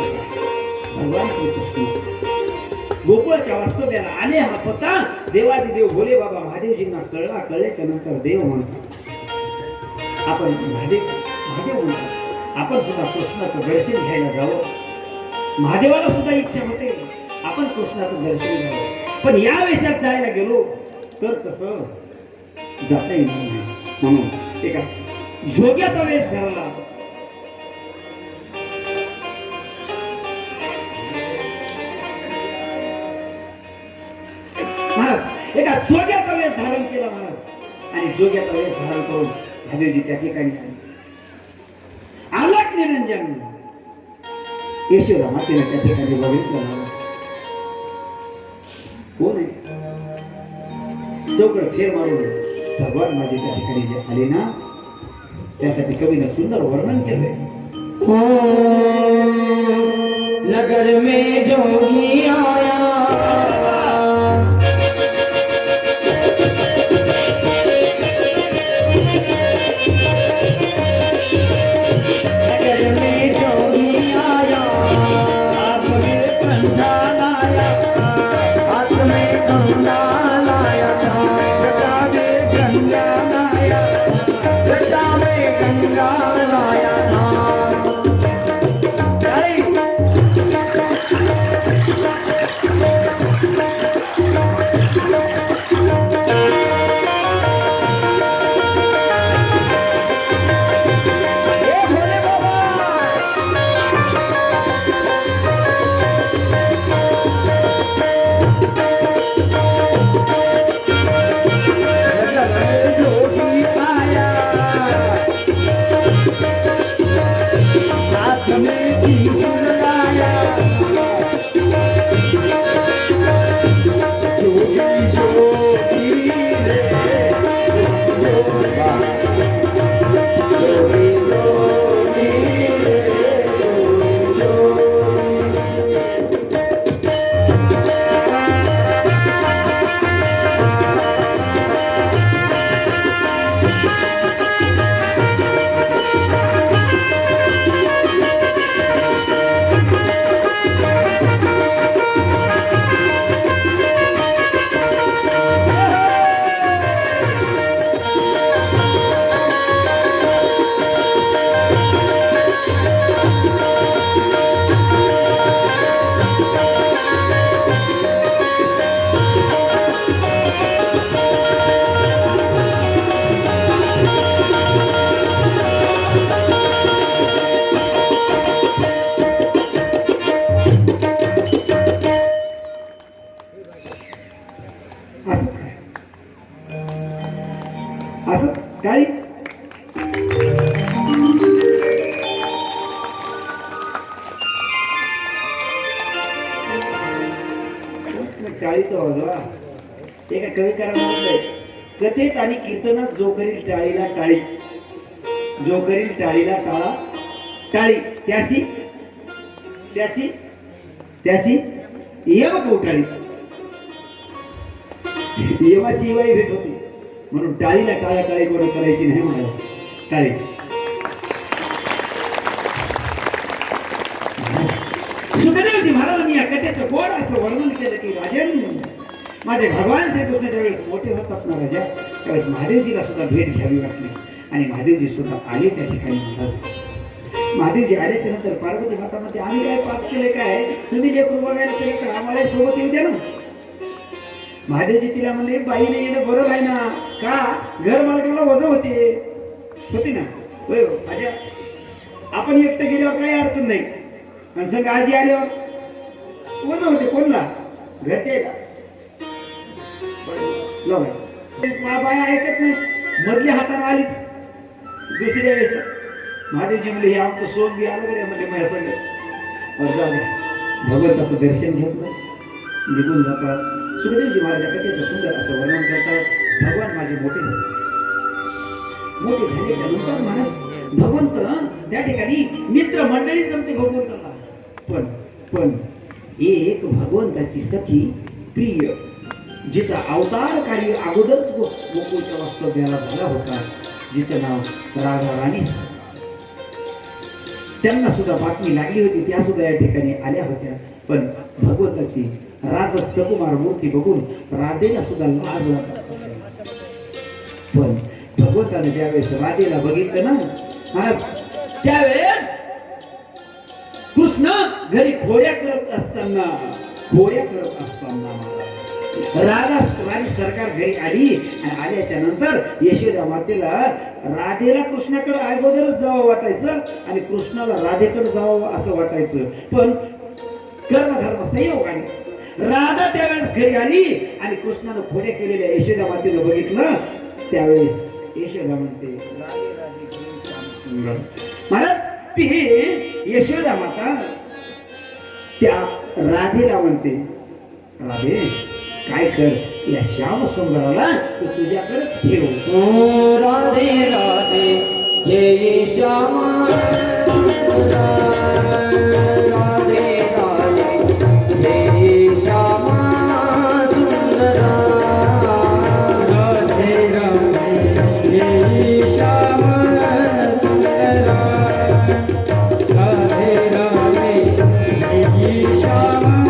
भगवान श्रीकृष्ण गोकुळाच्या वास्तव्याला आले. हा पत्ता देवादिदेव भोले बाबा महादेवजींना कळला. कळल्याच्या नंतर देव म्हणतात आपण महादेव म्हणतात आपण सुद्धा कृष्णाचं दर्शन घ्यायला जावं. महादेवाला सुद्धा इच्छा होते आपण कृष्णाचं दर्शन घ्यावं. पण या वेशात जायला गेलो तर कसं जाता येणार नाही. म्हणून एका जोग्याचा वेश धरला. महाराज एका जोग्याचा वेश धारण केला महाराज. आणि जोग्याचा वेश धारण करून महादेवजी त्या ठिकाणी आले. आलाक निरंजन यशोदा मातेने त्या ठिकाणी बघितलं ना, कोण आहे चौकड फेर मारून भगवान माझे त्या ठिकाणी जे आले ना, त्यासाठी कवीनं सुंदर वर्णन केलंय. नगर में जोगी आया, नगर में जोगी आया, हाथ में कंधा लाया, हाथ में कंधा लाया था, जटा में गंगा लाया, जटा में गंगा लाया था. असंच काय असंच काळी टाळी तो वाजवा. एका कविकाराने म्हटलंय, कथेत आणि कीर्तनात जो करील टाळीला टाळी, जो करील टाळीला टाळा टाळी, त्याशी त्याशी त्याशी यम कवटाळी. यमाची वाई भेट होती, म्हणून टाळीला टाळा टाळी कोण करायची नाही म्हणाला. टाळी सुखदेवजी महाराजांनी या कथेचं गोड असं वर्णन केलं की, राजन माझे भगवान श्रीकृष्ण ज्यावेळेस मोठे होतात ना राजा, त्यावेळेस महादेवजीला सुद्धा भेट घ्यावी वाटली. आणि महादेवजी सुद्धा आले त्या ठिकाणी. बस महादेवजी आल्याच्या नंतर पार्वती माता मध्ये आम्ही काय पाप केले, काय तुम्ही लेकरू बघायला तरी तर आम्हाला सोबत येऊ द्या ना. महादेवजी तिला म्हणले, बाईने येणं बरोबर आहे ना, का घर मालकाला वजन होते ना. होय माझ्या आपण एकटं गेल्यावर काही अडचण नाही, आणि संग आजी आल्यावर वजन होते. कोणला? घरच्या बाया ऐकत नाही, मधल्या हाताने आलीच. दुसऱ्या वेळेस महादेवजी म्हणले, हे आमचं सोन बी आलं गड्या म्हणजे माझ्या सगळंच. भगवंताचं दर्शन घेतलं, निघून जातात. सुखदेवजी महाराजा कथेचं सुंदर असं वर्णन करतात. भगवान माझे मोठे होते, मोठे झाल्याच्या नंतर महाराज भगवंत त्या ठिकाणी मित्र मंडळी जमते भगवंताला. पण एक भगवंताची सखी प्रिय, जिचा अवतार कार्य अगोदरच गोकुळच्या वास्तव्याला झाला होता, जिचं नाव राधा राणी, त्यांना सुद्धा बातमी लागली होती. त्या सुद्धा या ठिकाणी आल्या होत्या. पण भगवंताची राजा सकुमार मूर्ती बघून राधेला सुद्धा लाज वाटत असेल. पण भगवंताने ज्यावेळेस राधेला बघितलं ना महाराज, त्यावेळेस कृष्ण घरी खोड्या करत असताना राधा राणी सरकार घरी आली. आणि आल्याच्या नंतर यशोदा मातेला राधेला कृष्णाकडे अगोदरच जावं वाटायचं आणि कृष्णाला राधेकडे जावं असं वाटायचं. पण कर्मधर्म संयोगाने राधा त्यावेळेस घरी आली आणि कृष्णानं खोड्या केलेल्या यशोदा मातेला बघितलं. त्यावेळेस यशोदा म्हणते, महाराज ती यशोदा माता त्या राधेला म्हणते, राधे काय कर, या श्याम सुंदराला तू तुझ्याकडेच ठेव. ओ राधे राधे ये श्यामा सुंदरा, राधे राधे ये श्यामा सुंदरा, राधे राधे ये श्यामा सुंदरा, राधे राधे ये श्यामा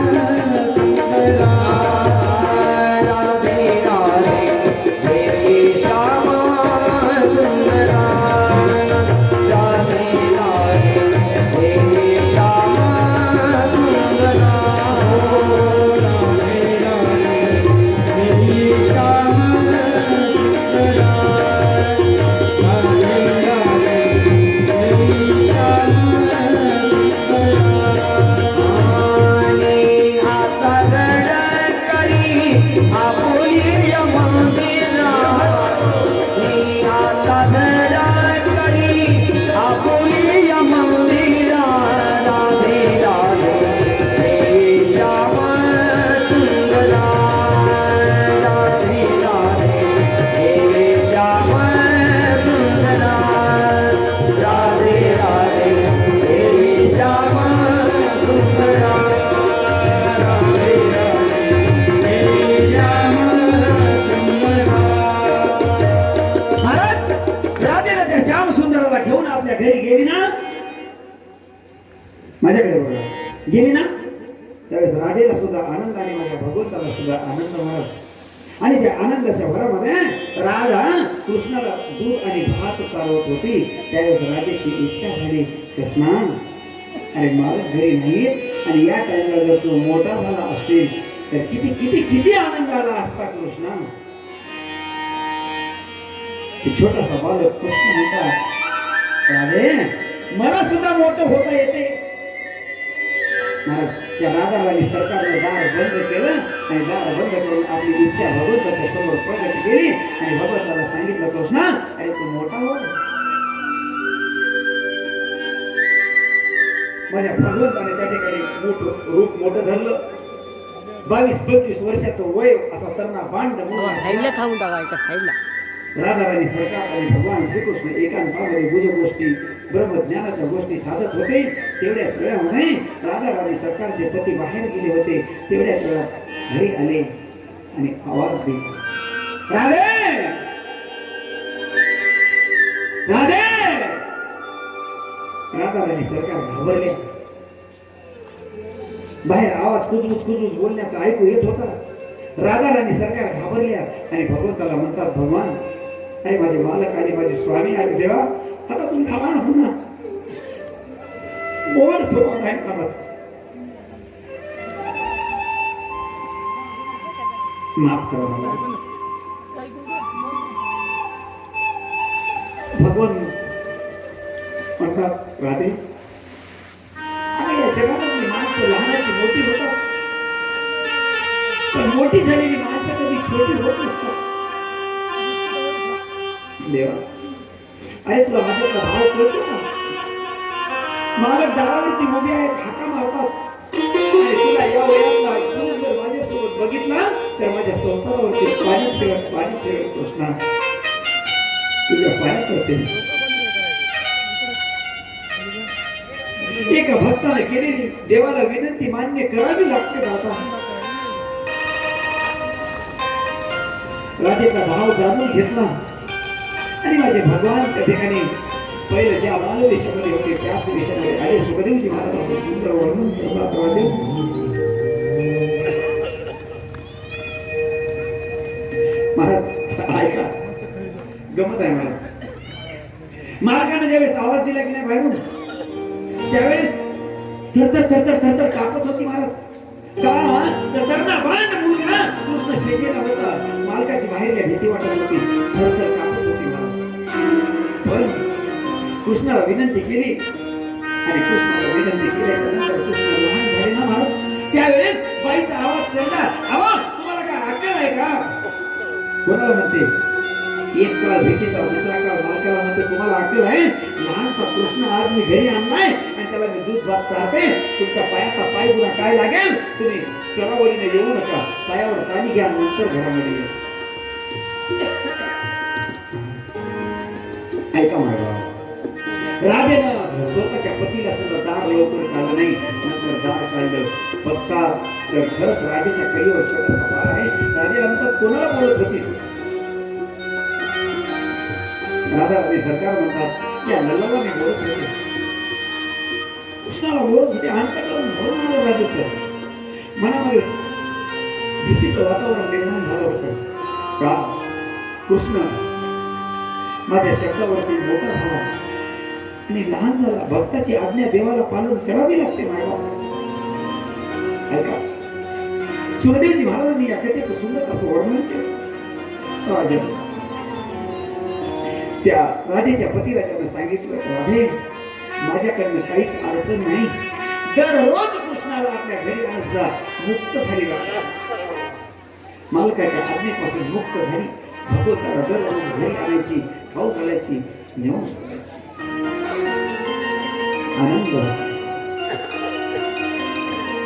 सुंदरा, राधे राधे ये श्यामा सुंदरा, राधे राधे ये श्यामा सुंदरा, राधे राधे ये श्यामा सुंदरा, राधे राधे ये श्यामा सुंदरा. आणि आता रड करी आपुली मंदिरा, मी आता रड करी आपुली मंदिरा, राधे राधे हे श्यामा सुंदरा, राधे राधे हे श्यामा सुंदरा, राधे राधे हे श्यामा सुंदरा, राधे राधे हे श्यामा सुंदरा. महाराज राधेला त्या श्याम सुंदराला घेऊन आपल्या घरी गेली ना, माझ्याकडे बघा, गेली ना, त्यावेळेस राधेला सुद्धा आनंद आणि माझ्या भगवंताला सुद्धा आनंद महाराज. आणि त्या आनंदाच्या भरामध्ये राधा कृष्णाला दूध आणि भात चालवत होती. त्यावेळेस राधेची इच्छा झाली, कृष्णा अरे मालक घरी नाहीत आणि या टाइमला जर तू मोठा झाला असतील तर किती किती किती आनंद आला असता कृष्णा. ते छोटासा बालक कृष्ण म्हणतात, राधे मला सुद्धा मोठं होता येते. महाराज त्या राधाराणी सरकारने दार बंद केलं आणि दार बंद करून आपली इच्छा भगवंताच्या समोर प्रगट केली आणि भगवंताला सांगितलं, कृष्णा अरे तू मोठा हो. माझ्या भगवंताने त्या ठिकाणी रूप मोठं धरलं. 22-25 वर्षाचं वय असा तरुणा बांड साईडला थांबून टाका, एका साईडला. राधाराणी सरकार आणि भगवान श्रीकृष्ण एकांतामध्ये भुज गोष्टी ब्रह्मज्ञानाच्या गोष्टी साधत होते. तेवढ्याच वेळामध्ये राधाराणी सरकारचे पती बाहेर गेले होते. तेवढ्याच वेळात घरी आले आणि आवाज दिला, राधे राधे. राधाराणी सरकार घाबरल्या. बाहेर आवाज कुजबुज कुजबुज बोलण्याचा ऐकू येत होता. राधाराणी सरकार घाबरल्या आणि भगवंताला म्हणतात, भगवान अरे माझे मालक आणि माझे स्वामी आले देवा, आता तुम्ही खावा ना पुन्हा बोल सोबत आहे का बस, माफ करा मला. भगवान म्हणतात, राधे अरे या जगामधली माणसं लहानाची मोठी होतात, पण मोठी झालेली माणसं कधी छोटी होत नसतात. देवा अरे तुला माझ्यातला भाव कळतो का? मालक दारावरती उभी आहेत, हाका मारतात आणि तुला या वयातला तू जर माझ्यासोबत बघितला तर माझ्या संसारावरती पाणी फिरत कृष्णा तुझ्या पाया करते. एका भक्ताने केलेली देवाला विनंती मान्य करावी लागते. दाता राधेचा भाव जाणून घेतला आणि माझे भगवान त्या ठिकाणी पहिले ज्या बालवेशामध्ये होते त्याच वेशामध्ये आले. सुखदेवजी महाराजांचं सुंदर वर्णन करतात. राजे महाराज ऐका, गमत आहे महाराज. मालकाने ज्यावेळेस आवाज दिला की नाही बाहेरून, त्यावेळेस थरथर थरथर थरथर कापत होती महाराज. का तर धरणा बांध मुलगा कृष्ण शेजेला होता. मालकाची बाहेरल्या भीती वाटत होती, थरथर कापत होती महाराज. पण कृष्णाला विनंती केली आणि कृष्णाला विनंती केल्याच्या नंतर कृष्ण लहान झाले ना महाराज. त्यावेळेस बाईचा आवाज चढला, आवाज तुम्हाला काय अक्कल आहे का? कोणाला म्हणते? एक काळ भीतीचा, दुसरा काळ मालकाला म्हणते तुम्हाला अक्कल आहे लहानसा कृष्ण आज मी घरी आणलाय आणि त्याला मी दूध भात चारते तुमच्या पायाचा पाय गुन्हा काय लागेल तुम्ही चढावळीने येऊ नका पायावर पाणी घ्या नंतर घरामध्ये या. ऐका माझा राधेनं स्वतःच्या पतीला सुद्धा दार लवकर काढलं नाही नंतर दार काढलं पत्ता तर खरंच राधेच्या कलीवर छोटासा बाळ आहे राधेला म्हणतात कोणाला बोलत होतीस राधा आणि सरकार म्हणतात या नल्लाला मी बोलत होते कृष्णाला बोलत होते अंतकरण म्हणून आलं राधेचं मनामध्ये भीतीचं वातावरण निर्माण झालं होतं का कृष्ण माझ्या शब्दावरती मोठा झाला आणि लहान झाला भक्ताची आज्ञा देवाला पालन करावी लागते माझ्या ऐका सुखदेवजी महाराजांनी या कथेचं सुंदर असं वर्णन केलं राजा त्या राधेच्या पतिराजाने सांगितलं राधे माझ्याकडनं काहीच अडचण नाही दररोज कृष्णाला आपल्या घरी आणत जा मुक्त झाली मालकाच्या आज्ञेपासून मुक्त झाली भगवंताला दररोज घरी आणायची खाऊ घालायची नेऊन सोडायची आनंद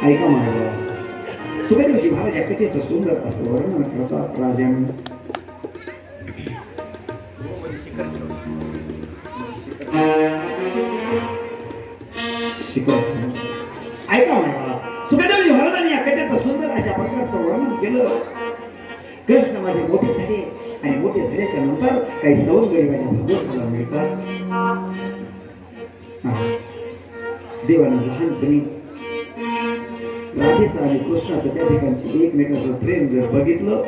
ऐका महाराज सुखदेवजी महाराज या कथेचं सुंदर असं वर्णन करतात राजाने ऐका महाराज सुखदेवजी महाराजांनी या कथेचं सुंदर अशा प्रकारचं वर्णन केलं कृष्ण माझे मोठे झाले आणि मोठे झाल्याच्या नंतर काही सवंगडी माझ्या भगवंताला मिळतात देवानं लहानपणी राधेचं आणि कृष्णाचं त्या ठिकाणची एकमेकाचं प्रेम जर बघितलं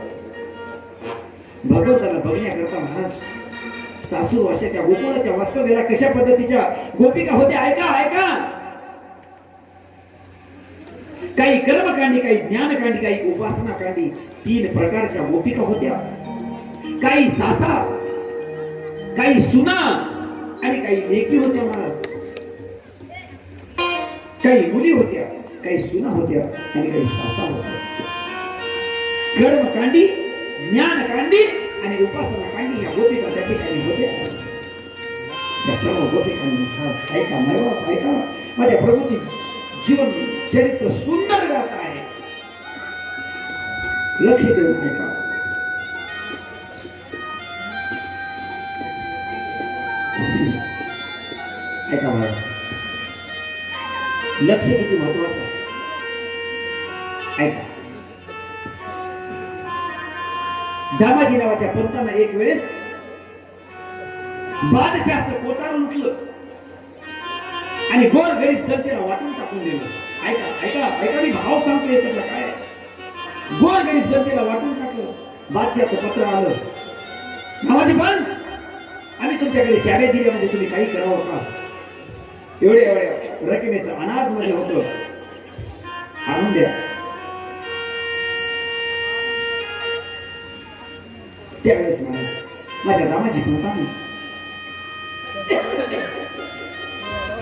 भगवंताला बघण्याकरता महाराज सासू अशा त्या गोकुळाच्या वास्तव्याला कशा पद्धतीच्या गोपिका होत्या ऐका ऐका काही कर्मकांडी काही ज्ञानकांडी काही उपासना कांडी 3 प्रकारच्या गोपिका होत्या काही सासा काही सुना आणि काही लेकी होत्या महाराज काही मुली होत्या काही सुना होत्या आणि काही सासा होत्या कर्मकांडी ज्ञानकांडी आणि उपासना कांडी या गोपिका त्या ठिकाणी होत्या या सर्व गोपिकांनी महाराज ऐका मायबाप ऐका माझ्या प्रभूची जीवन चरित्र सुंदर गात आहे लक्ष देऊन ऐका ऐका मला लक्ष किती महत्वाचं आहे ऐका दामाजी नावाच्या पंतांना एक वेळेस बादशाहचं कोटार लुटलं आणि गोर गरीब जनतेला वाटून टाकून दिलं ऐका ऐका ऐका मी भाव सांगतो याच्यातला काय गोर गरीब जनतेला वाटून टाकलं बादशाहचं पत्र आलं नावाजी पण आम्ही तुमच्याकडे चाव्या दिल्या म्हणजे तुम्ही काही करावं का एवढ्या रकमेचं अनाज मध्ये होतं आणून द्या त्यावेळेस माझ्या दामाजी पंतांनी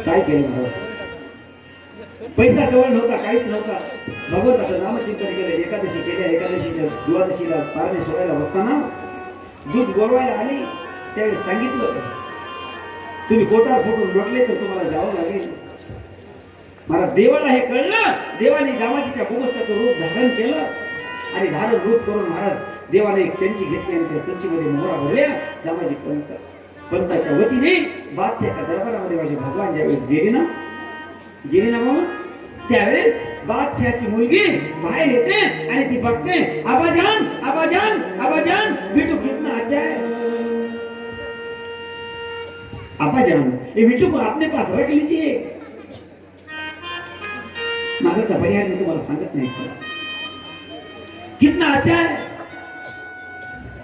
काय केलं महाराज पैसा जवळ नव्हता काहीच नव्हता भगवंताचं नामचिंतन केलं एकादशी केल्या एकादशीच्या द्वादशीला पारणे सोडायला बसताना दूध गोरवायला आली त्यावेळेस सांगितलं तुम्ही कोटार फुटून लोटले तर तुम्हाला जावं लागेल महाराज देवाला हे कळलं देवाने दामाजीच्या गुमस्ताचं रूप धारण केलं आणि धारण रूप करून महाराज देवाने एक चंची घेतली आणि त्या चंचीमध्ये मोहरा भरल्या दामाजी पंताच्या वतीने बादशाच्या दरबारामध्ये माझे भगवान ज्यावेळेस गेली ना मामा त्यावेळेस बादशाची मुलगी बाहेर येते आणि ती बघते आबाजान आबाजान आबाजान बिट्टू कितना अच्छा है आबाजान ये बिट्टू को अपने पास रख लीजिए मागचा पर्याय मी तुम्हाला सांगत नाही चला कितना अच्छा है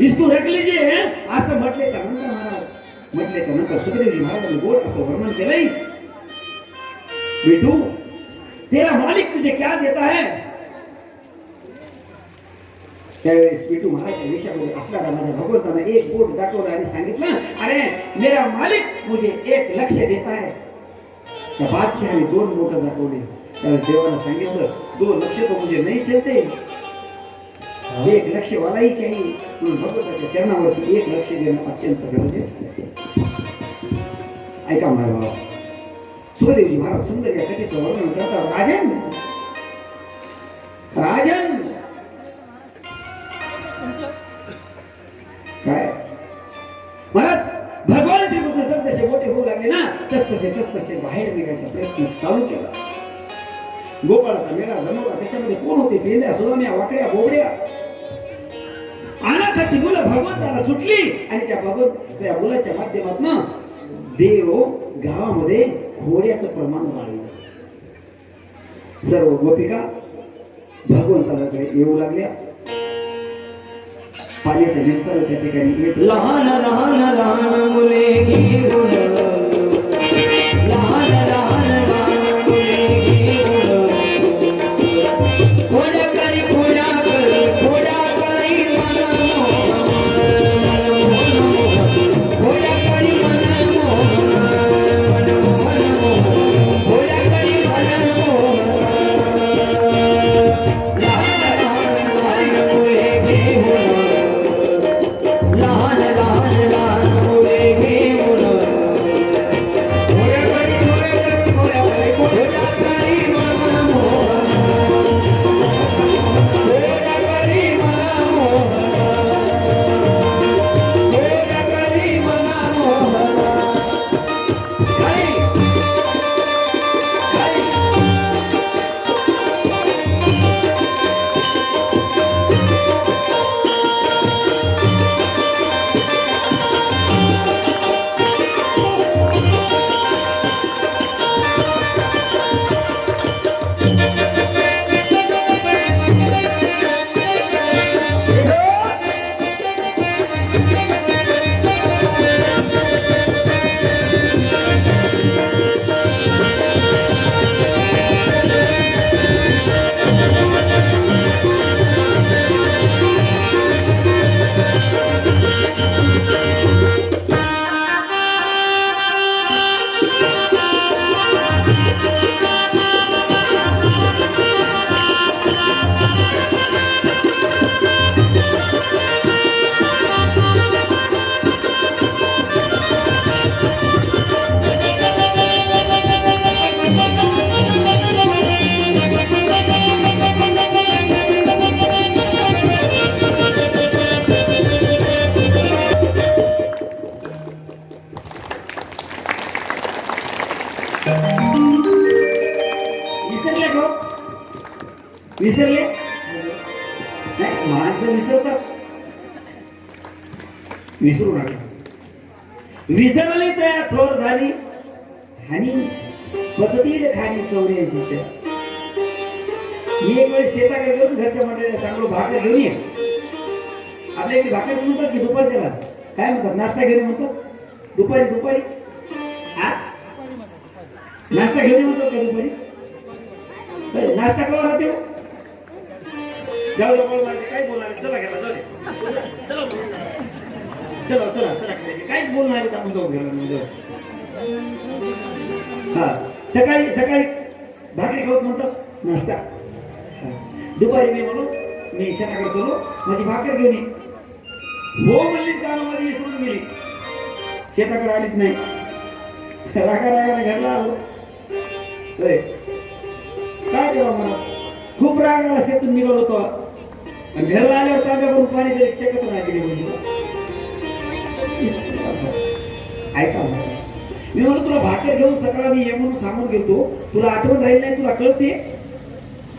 इसको रख लीजिए असं म्हटल्याच्या नंतर महाराज म्हटल्याच्या नंतर सुखदेवजी महाराजांनी गोड असं वर्णन केलंय बेटू तेरा मालिक तुझे क्या देता है त्यावेळेस बेटू महाराजच्या वेशामध्ये असणारा माझ्या भगवंतानं एक बोट दाखवला आणि सांगितलं अरे मेरा मालिक मुझे 1 लक्ष देता है त्या बादशाहाने 2 बोट दाखवले त्यावेळेस देवाला सांगितलं 2 लक्ष तो मुझे नहीं चलते 1 लक्ष वाला ही चाहिए म्हणून भगवंताच्या चरणावरती 1 लक्ष देणं अत्यंत गरजेचं आहे ऐका माझ्या भावा, सुखदेवजी महाराज सुंदर या कथेचं वर्णन करतात. राजन राजन काय महाराज, भगवान श्रीकृष्ण जसे मोठे होऊ लागले ना तस बाहेर निघायचा प्रयत्न चालू केला. गोपाळाचा मेळा जमवला. त्याच्यामध्ये कोण होते? पेंद्या, सुदाम्या, वाकड्या, बोबड्या, अनाथाची मुलं भगवंताला सुटली आणि त्या मुलाच्या माध्यमातून देव गावामध्ये घोड्याचं प्रमाण वाढलं. सर्व गोपिका भगवंताला येऊ लागल्या. पाण्याच्या नंतर त्या ठिकाणी एक लहान लहान लहान मुले घेऊन, लहान लहान लहान मुले घेऊन, खोड्या करी खोड्या करी खोड्या करी मनमोहन, खोड्या करी मनमोहन, खोड्या करी मनमोहन. लहान लहान लहान मुले घेऊन, लहान लहान लहान मुले घेऊन, खोड्या करी खोड्या करी मनमोहन, खोड्या करी मनमोहन, खोड्या करी मनमोहन. काही काही विसरले का? विसरले नाही, माणसं विसरतात. विसरू नका. विसरली तया थोर झाली आणि पचतील खाणी 84च्या. एक वेळेस शेताकडे घेऊन घरच्या मंडळीला सांगलो भाकर घेऊन ये. आपल्या इथे भाकर म्हणतात की दुपारच्या काय म्हणतात? नाश्ता घेऊन म्हणतात. दुपारी हा नाश्ता घेऊन म्हणतात का दुपारी? नाश्ता कवा राहते? जाऊ काय बोलणार? चला घ्यायला जाऊ दे. चला काहीच बोलणार आपण जाऊ घ्यायला. हा सकाळी भाकरी खाऊत म्हणतात नाश्ता. दुपारी मी शेताकडे चलो माझी भाकर घेऊन ये. हो म्हणली कामामध्ये विसरून गेली. शेताकडे आलीच नाही. रागाने घरला आलो. काय तेव्हा मला खूप राग आला. शेतून निघालो होतो आणि घरला आल्यावर तांब्यावरून पाणी तरी चेकच नाही दिली बोलली. ऐका मी म्हणून तुला भाकर घेऊन सकाळ मी ये म्हणून सांगून घेतो. तुला आठवण राहील नाही. तुला कळते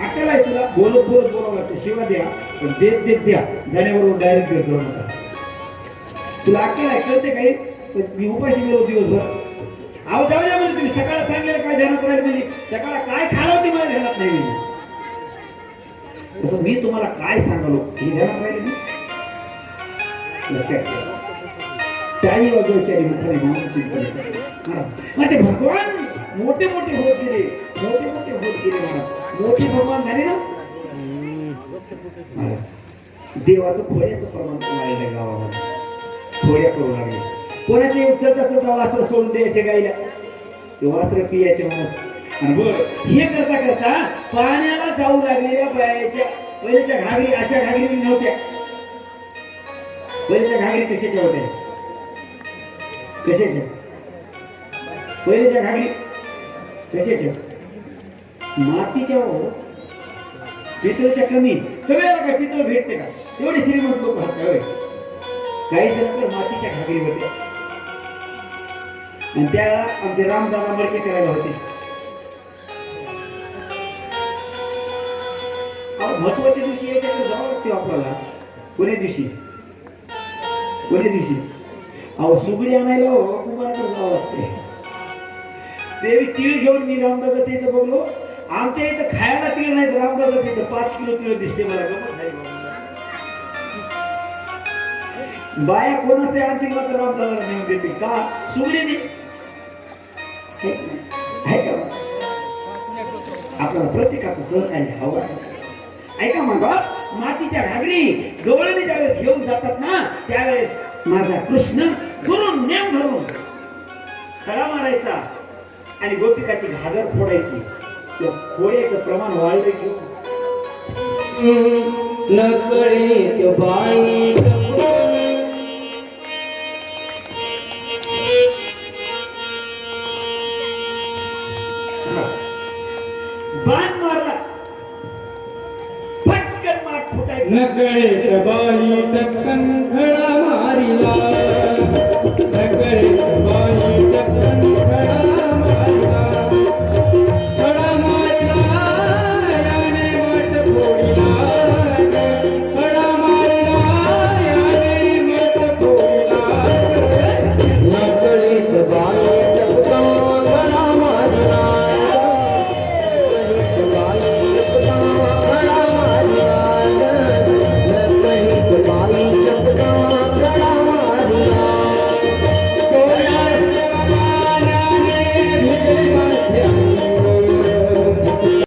अक्कल आहे तुला. बोलत बोलावं लागतं. शिवा द्या पण देत द्या. जाण्यावरून डायरेक्ट देत जाऊ नका. तुला अक्कल आहे कळते काही. मी उपाशी गेलो दिवसभर. अहो जाऊ द्या म्हणजे तुम्ही सकाळ सांगलेलं काय ध्यानात राहील म्हणजे सकाळ काय खाला होती मला ध्यानात नाही. तसं मी तुम्हाला काय सांगलो हे ध्यानात राहील मी. लक्षात ठेवा. त्याही वगैरे माझे भगवान मोठे होत गेले. महाराज मोठे भगवान झाले ना. महाराज देवाचं खोड्याचं प्रमाण वाढलं गावामध्ये. खोड्या करू लागले. कोणाचे चढता वास्त्र सोडून द्यायचे गाईला. ते वास्त्र पियाचे महाराज. आणि बरं हे करता पाण्याला जाऊ लागलेल्या बायाच्या पहिल्याच्या घागरी अशा घागरी नव्हत्या. पहिल्याच्या घागरी कशाच्या होत्या? कशाच्या? पहिलेच्या घागरी कशाच्या मातीच्या हो पितळच्या कमी सगळ्याला काय पितळ भेटते का एवढे श्रीमंत लोक राहतात होय काही जण तर मातीच्या घागरी होते आणि त्याला आमचे रामदादा मडके करायला होते महत्वाच्या दिवशी याच्याकडे जावं लागते आपल्याला कोण्या दिवशी अहो सुगडी आणायला हो कुमाराकडे जावं लागते ते तीळ घेऊन मी रामदादाच्या इथं बघलो आमच्या इथं खायला तीळ नाही रामदादाच्या इथं 5 किलो तीळ दिसते मला गमत नाही बाया कोणाचे आणखी मात्र रामदादाला नेऊन देते का सुगडीने आहे का आपल्याला प्रत्येकाचं सहकार्य हवं आहे ऐका मग मातीच्या घागरी गवळणी ज्यावेळेस घेऊन जातात ना त्यावेळेस माझा कृष्ण गुरून नेम धरून खडा मारायचा आणि गोपिकाची घागर फोडायची त्या फोड्याचं प्रमाण वाढलं घेऊन नकळीत बाई बाण मारला पटकन माठ फुटायचं नकळीत बाई टक्कन खडा मारिला नकळीत बाई टक्कन